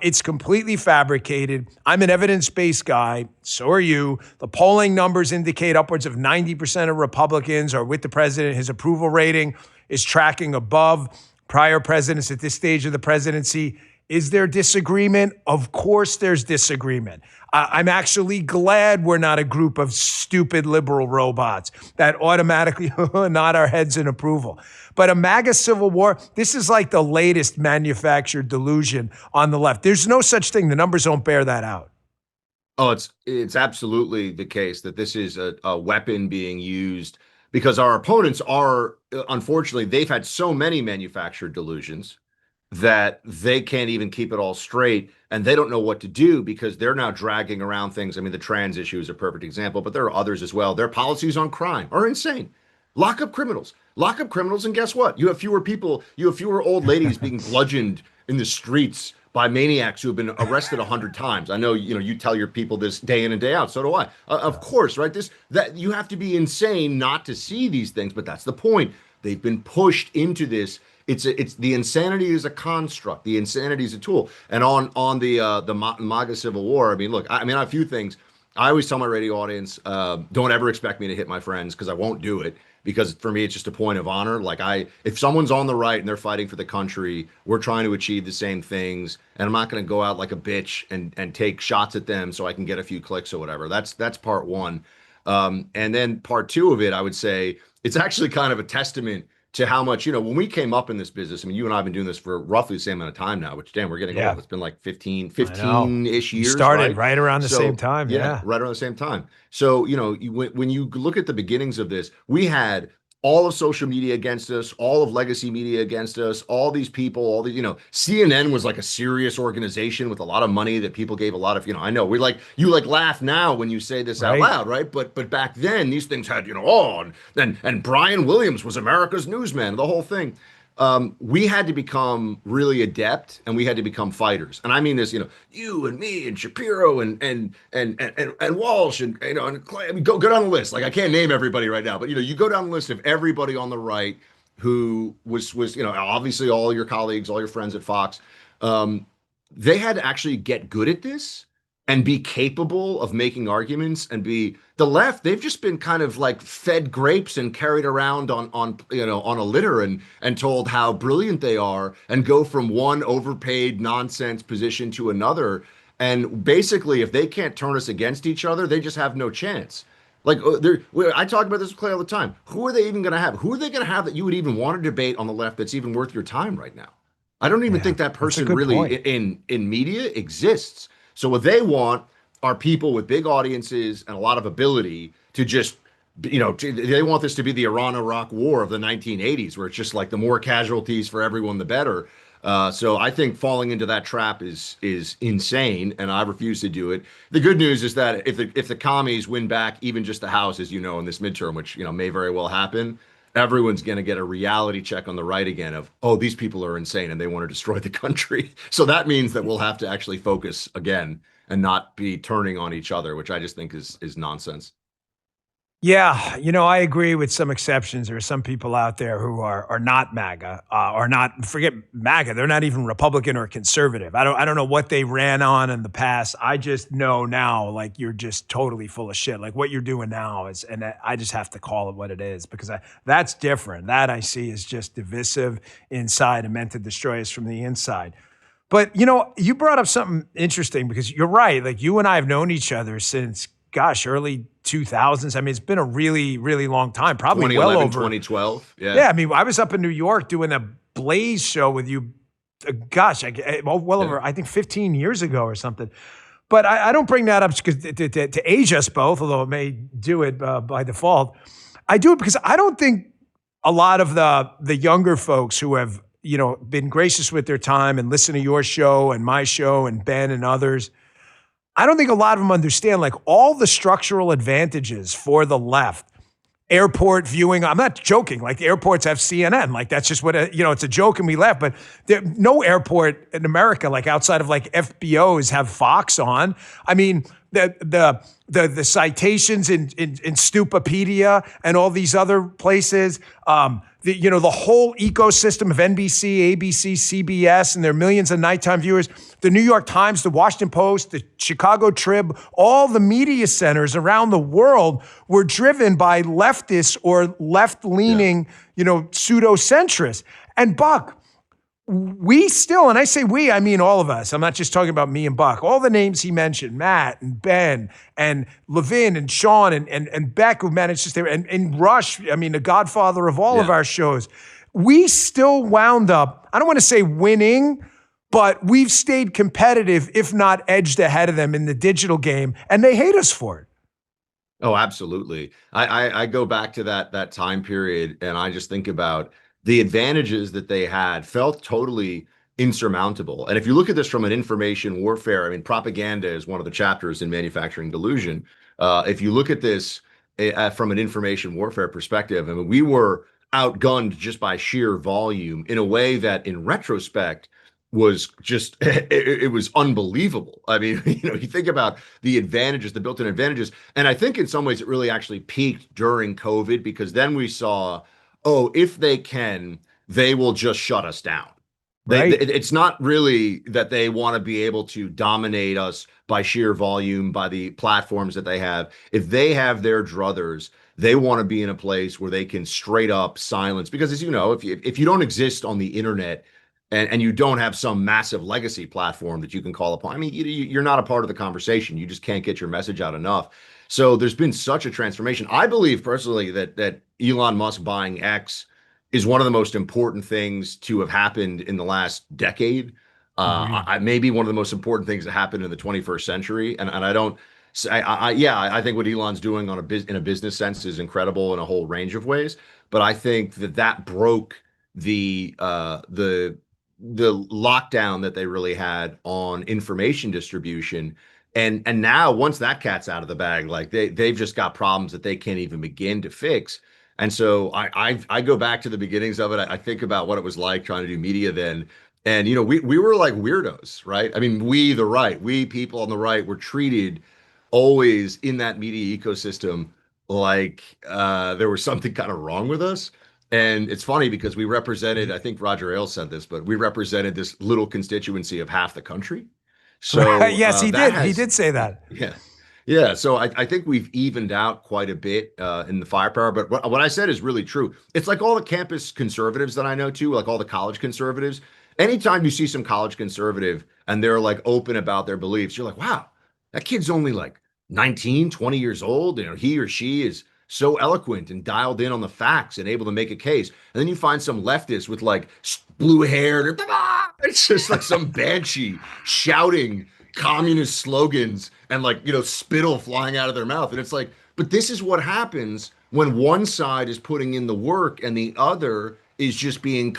It's completely fabricated. I'm an evidence-based guy. So are you. The polling numbers indicate upwards of 90% of Republicans are with the president. His approval rating is tracking above prior presidents at this stage of the presidency. Is there disagreement? Of course there's disagreement. I'm actually glad we're not a group of stupid liberal robots that automatically nod our heads in approval. But a MAGA civil war, this is like the latest manufactured delusion on the left. There's no such thing. The numbers don't bear that out. Oh, it's absolutely the case that this is a weapon being used, because our opponents are, unfortunately, they've had so many manufactured delusions that they can't even keep it all straight, and they don't know what to do, because they're now dragging around things. I mean, the trans issue is a perfect example, but there are others as well. Their policies on crime are insane. Lock up criminals, and guess what? You have fewer old ladies being bludgeoned in the streets by maniacs who have been arrested 100 times. I know, you tell your people this day in and day out. So do I. Of course, right? That you have to be insane not to see these things, but that's the point. They've been pushed into this. It's the insanity is a construct. The insanity is a tool. And on the MAGA Civil War, I mean, look, I have a few things. I always tell my radio audience, don't ever expect me to hit my friends, because I won't do it. Because for me, it's just a point of honor. Like, if someone's on the right and they're fighting for the country, we're trying to achieve the same things, and I'm not going to go out like a bitch and take shots at them so I can get a few clicks or whatever. That's part one. And then part two of it, I would say, it's actually kind of a testament to how much, when we came up in this business. I mean, you and I have been doing this for roughly the same amount of time now, which, damn, we're getting old. It's been like 15-ish years. You started right around the same time. Yeah, right around the same time. So, when you look at the beginnings of this, we had all of social media against us, all of legacy media against us, all these people, all the, CNN was like a serious organization with a lot of money that people gave a lot of, I know you laugh now when you say this out loud, right? But back then these things had, and Brian Williams was America's newsman, the whole thing. We had to become really adept, and we had to become fighters. And I mean this, you and me and Shapiro and Walsh and Clay, I mean, go down the list. Like, I can't name everybody right now, but you go down the list of everybody on the right who was obviously all your colleagues, all your friends at Fox. They had to actually get good at this and be capable of making arguments, and be the left. They've just been kind of like fed grapes and carried around on a litter and told how brilliant they are, and go from one overpaid nonsense position to another. And basically, if they can't turn us against each other, they just have no chance. Like, I talk about this with Clay all the time. Who are they even going to have? Who are they going to have that you would even want to debate on the left that's even worth your time right now? I don't even think that person really in media exists. So what they want are people with big audiences and a lot of ability to just, they want this to be the Iran-Iraq war of the 1980s, where it's just like the more casualties for everyone, the better. So I think falling into that trap is insane, and I refuse to do it. The good news is that if the commies win back even just the House, as in this midterm, which may very well happen, everyone's going to get a reality check on the right again of, oh, these people are insane and they want to destroy the country. So that means that we'll have to actually focus again and not be turning on each other, which I just think is nonsense. Yeah, I agree with some exceptions. There are some people out there who are not MAGA, or not, forget MAGA, they're not even Republican or conservative. I don't know what they ran on in the past. I just know now, like, you're just totally full of shit. Like, what you're doing now is, and I just have to call it what it is, because that's different. That I see is just divisive inside and meant to destroy us from the inside. But, you brought up something interesting, because you're right. Like, you and I have known each other since, early 2000s. I mean, it's been a really, really long time, probably well over 2012. Yeah. I mean, I was up in New York doing a Blaze show with you. Over, I think 15 years ago or something. But I don't bring that up because to age us both, although it may do it by default. I do it because I don't think a lot of the younger folks who have, been gracious with their time and listen to your show and my show and Ben and others, I don't think a lot of them understand, like, all the structural advantages for the left. Airport viewing, I'm not joking, like, the airports have CNN. Like, that's just what, it's a joke and we laugh, but no airport in America, like, outside of like FBOs, have Fox on. I mean, the citations in Stupipedia and all these other places, the whole ecosystem of NBC, ABC, CBS, and their millions of nighttime viewers, the New York Times, the Washington Post, the Chicago Trib, all the media centers around the world were driven by leftists or left-leaning, pseudo-centrists. And Buck, we still, and I say we, I mean all of us. I'm not just talking about me and Buck. All the names he mentioned, Matt and Ben and Levin and Sean and Beck, who managed to stay, and Rush, I mean, the godfather of all of our shows. We still wound up, I don't want to say winning, but we've stayed competitive, if not edged ahead of them in the digital game, and they hate us for it. Oh, absolutely. I go back to that time period, and I just think about the advantages that they had felt totally insurmountable. And if you look at this from an information warfare, I mean, propaganda is one of the chapters in Manufacturing Delusion. If you look at this from an information warfare perspective, I mean, we were outgunned just by sheer volume in a way that, in retrospect, was just it was unbelievable. I mean, you think about the advantages, the built-in advantages, and I think in some ways it really actually peaked during COVID because then we saw, oh, if they can, they will just shut us down. It's not really that they want to be able to dominate us by sheer volume, by the platforms that they have. If they have their druthers, they want to be in a place where they can straight up silence. Because as you know, if you don't exist on the internet and you don't have some massive legacy platform that you can call upon, I mean, you're not a part of the conversation. You just can't get your message out enough. So there's been such a transformation. I believe personally that Elon Musk buying X is one of the most important things to have happened in the last decade. Maybe one of the most important things that happened in the 21st century. And I don't, I think what Elon's doing in a business sense is incredible in a whole range of ways. But I think that broke the lockdown that they really had on information distribution. And now once that cat's out of the bag, like they've just got problems that they can't even begin to fix. And so I go back to the beginnings of it. I think about what it was like trying to do media then. And, we were like weirdos, right? I mean, we people on the right were treated always in that media ecosystem like there was something kind of wrong with us. And it's funny because we represented, I think Roger Ailes said this, but we represented this little constituency of half the country. So yes, he did. He did say that. Yeah. Yeah, so I think we've evened out quite a bit in the firepower. But what I said is really true. It's like all the campus conservatives that I know too, like all the college conservatives. Anytime you see some college conservative and they're like open about their beliefs, you're like, wow, that kid's only like 19, 20 years old. He or she is so eloquent and dialed in on the facts and able to make a case. And then you find some leftists with like blue hair. It's just like some banshee shouting communist slogans and like spittle flying out of their mouth, and it's like, but this is what happens when one side is putting in the work and the other is just being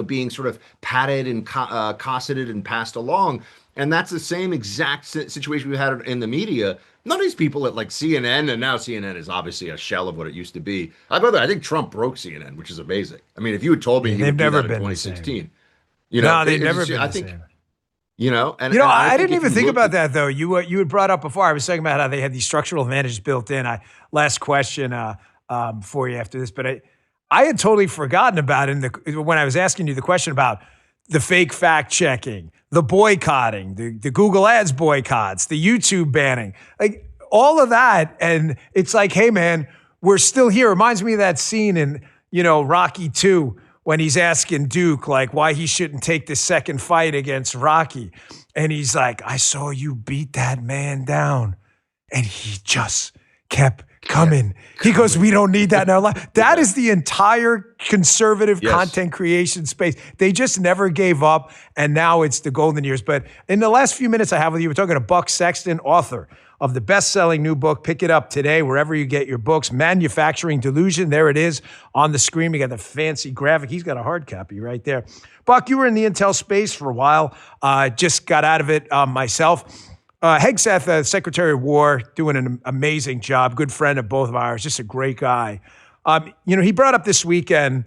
being sort of patted and cosseted and passed along. And that's the same exact situation we had in the media. None of these people at like CNN, and now CNN is obviously a shell of what it used to be. By the way, I think Trump broke CNN, which is amazing. I mean, if you had told me he would do that in 2016, no, they've never been the same. I didn't even think about that though. You had brought up before. I was talking about how they had these structural advantages built in. Last question for you after this, but I had totally forgotten about it when I was asking you the question about the fake fact checking, the boycotting, the Google Ads boycotts, the YouTube banning, like all of that. And it's like, hey man, we're still here. Reminds me of that scene in Rocky 2. When he's asking Duke, like, why he shouldn't take the second fight against Rocky. And he's like, I saw you beat that man down. And he just kept coming. He goes, we don't need that in our life. That is the entire conservative content creation space. They just never gave up. And now it's the golden years. But in the last few minutes I have with you, we're talking to Buck Sexton, author of the best-selling new book. Pick it up today, wherever you get your books. Manufacturing Delusion. There it is on the screen. We got the fancy graphic. He's got a hard copy right there. Buck, you were in the intel space for a while. Just got out of it myself. Hegseth, Secretary of War, doing an amazing job. Good friend of both of ours. Just a great guy. He brought up this weekend,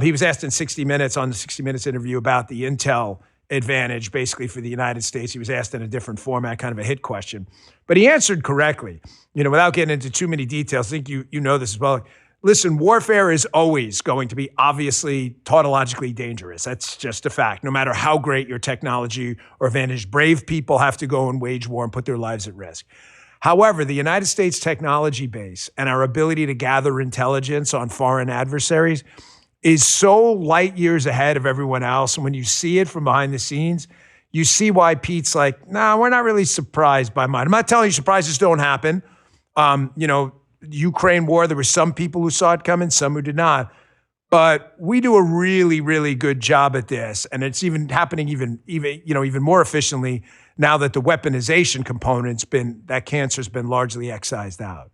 he was asked in 60 Minutes on the 60 Minutes interview about the intel advantage basically for the United States. He was asked in a different format, kind of a hit question. But he answered correctly, without getting into too many details. I think you know this as well. Listen, warfare is always going to be obviously tautologically dangerous. That's just a fact. No matter how great your technology or advantage, brave people have to go and wage war and put their lives at risk. However, the United States technology base and our ability to gather intelligence on foreign adversaries is so light years ahead of everyone else. And when you see it from behind the scenes, you see why Pete's like, nah, we're not really surprised by mine. I'm not telling you surprises don't happen. Ukraine war, there were some people who saw it coming, some who did not. But we do a really, really good job at this. And it's even happening even more efficiently now that the weaponization component's that cancer's been largely excised out.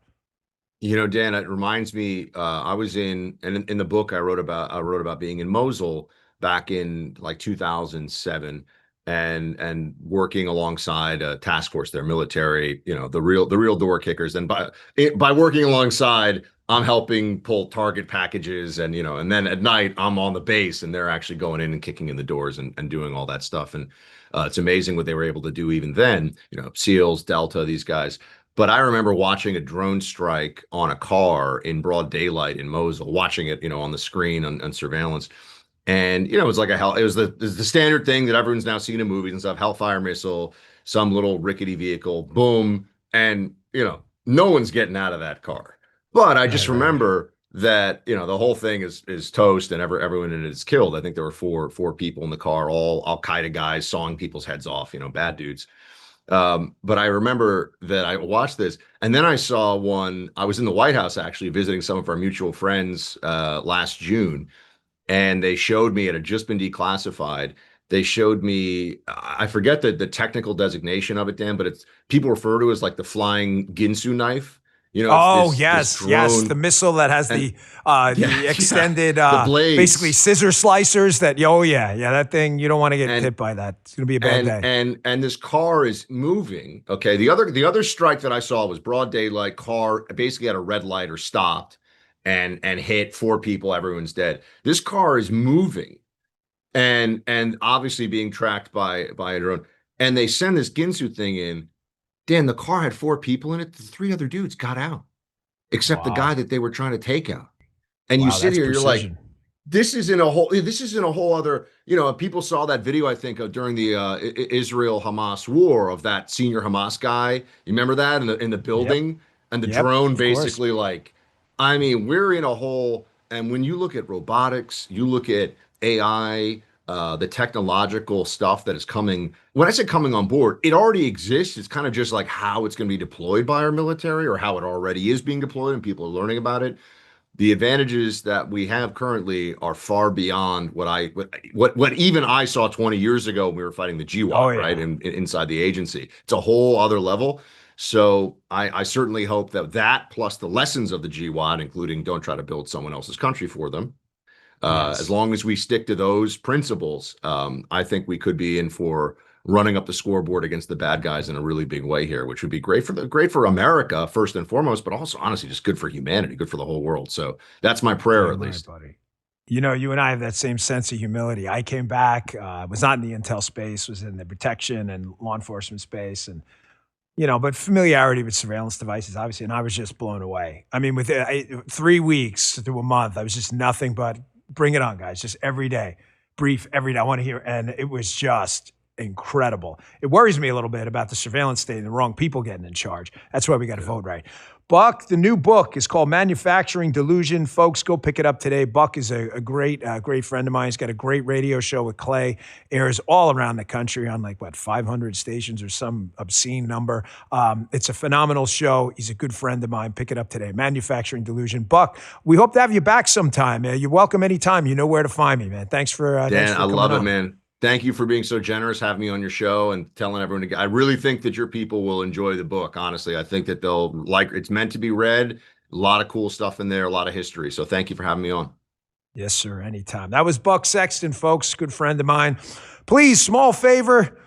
Dan, it reminds me, I was in the book I wrote about being in Mosul back in like 2007. and working alongside a task force, their military, the real door kickers. And by working alongside, I'm helping pull target packages, and then at night I'm on the base, and they're actually going in and kicking in the doors and doing all that stuff. And it's amazing what they were able to do even then. SEALs, Delta, these guys. But I remember watching a drone strike on a car in broad daylight in Mosul, watching it, on the screen on surveillance. And, it was like it was the standard thing that everyone's now seen in movies and stuff, Hellfire missile, some little rickety vehicle, boom. And, no one's getting out of that car. But I just remember that, the whole thing is toast and everyone in it is killed. I think there were four people in the car, all Al-Qaeda guys sawing people's heads off, bad dudes. But I remember that I watched this, and then I saw one. I was in the White House actually visiting some of our mutual friends last June, and they showed me, it had just been declassified. They showed me, I forget the technical designation of it, Dan, but people refer to it as like the flying Ginsu knife. Yes, the missile that has the extended, the blades, basically scissor slicers. That thing, you don't want to get hit by that. It's gonna be a bad day. And this car is moving. Okay, the other strike that I saw was broad daylight. Car basically had a red light or stopped, and hit 4 people. Everyone's dead. This car is moving, and obviously being tracked by a drone. And they send this Ginsu thing in. Dan, the car had 4 people in it. The 3 other dudes got out, except the guy that they were trying to take out. And you sit here, you're like, this is in a whole other, people saw that video, I think, during the Israel-Hamas war of that senior Hamas guy. You remember that in the building? And the drone basically we're in a whole, and when you look at robotics, you look at AI, the technological stuff that is coming. When I say coming on board, it already exists. It's kind of just like how it's going to be deployed by our military, or how it already is being deployed and people are learning about it. The advantages that we have currently are far beyond what even I saw 20 years ago when we were fighting the GWAT, right? Inside the agency. It's a whole other level. So I certainly hope that plus the lessons of the GWAT, including don't try to build someone else's country for them, as long as we stick to those principles, I think we could be in for running up the scoreboard against the bad guys in a really big way here, which would be great for America first and foremost, but also honestly just good for humanity, good for the whole world. So that's my prayer, at least. Buddy. You and I have that same sense of humility. I came back, was not in the intel space, was in the protection and law enforcement space, and but familiarity with surveillance devices, obviously, and I was just blown away. I mean, with 3 weeks to a month, I was just nothing but bring it on, guys. Just every day, brief every day. I want to hear, and it was just incredible. It worries me a little bit about the surveillance state and the wrong people getting in charge. That's why we got to vote right. Buck, the new book is called Manufacturing Delusion. Folks, go pick it up today. Buck is a great friend of mine. He's got a great radio show with Clay. Airs all around the country on 500 stations or some obscene number. It's a phenomenal show. He's a good friend of mine. Pick it up today. Manufacturing Delusion. Buck, we hope to have you back sometime. You're welcome anytime. You know where to find me, man. Thanks for Dan, I love it, man. Thank you for being so generous, having me on your show and telling everyone to get. I really think that your people will enjoy the book. Honestly, I think that they'll like. It's meant to be read. A lot of cool stuff in there, a lot of history. So thank you for having me on. Yes, sir. Anytime. That was Buck Sexton, folks. Good friend of mine. Please, small favor.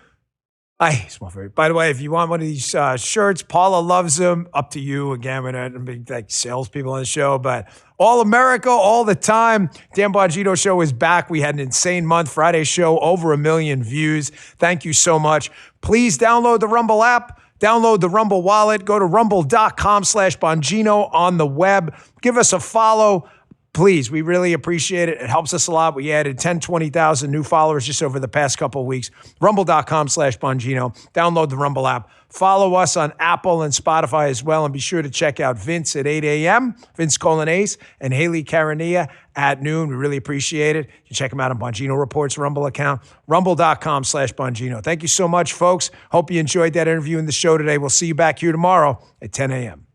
Small favor. By the way, if you want one of these shirts, Paula loves them. Up to you. Again, we're not big salespeople on the show, but all America, all the time. Dan Bongino Show is back. We had an insane month. Friday's show, over 1 million views. Thank you so much. Please download the Rumble app. Download the Rumble wallet. Go to rumble.com/Bongino on the web. Give us a follow. Please, we really appreciate it. It helps us a lot. We added 10, 20,000 new followers just over the past couple of weeks. Rumble.com/Bongino. Download the Rumble app. Follow us on Apple and Spotify as well. And be sure to check out Vince at 8 a.m., Vince Colon-Ace, and Haley Carania at noon. We really appreciate it. You check them out on Bongino Reports Rumble account. Rumble.com/Bongino. Thank you so much, folks. Hope you enjoyed that interview in the show today. We'll see you back here tomorrow at 10 a.m.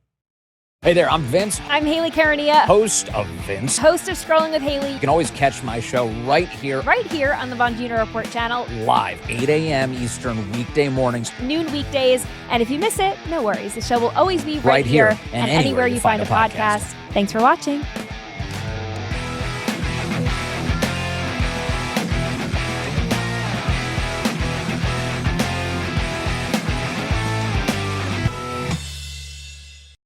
Hey there, I'm Vince. I'm Haley Carania. Host of Vince. Host of Scrolling with Haley. You can always catch my show right here. Right here on the Bongino Report channel. Live, 8 a.m. Eastern, weekday mornings. Noon weekdays. And if you miss it, no worries. The show will always be right here and anywhere you find a podcast. Thanks for watching.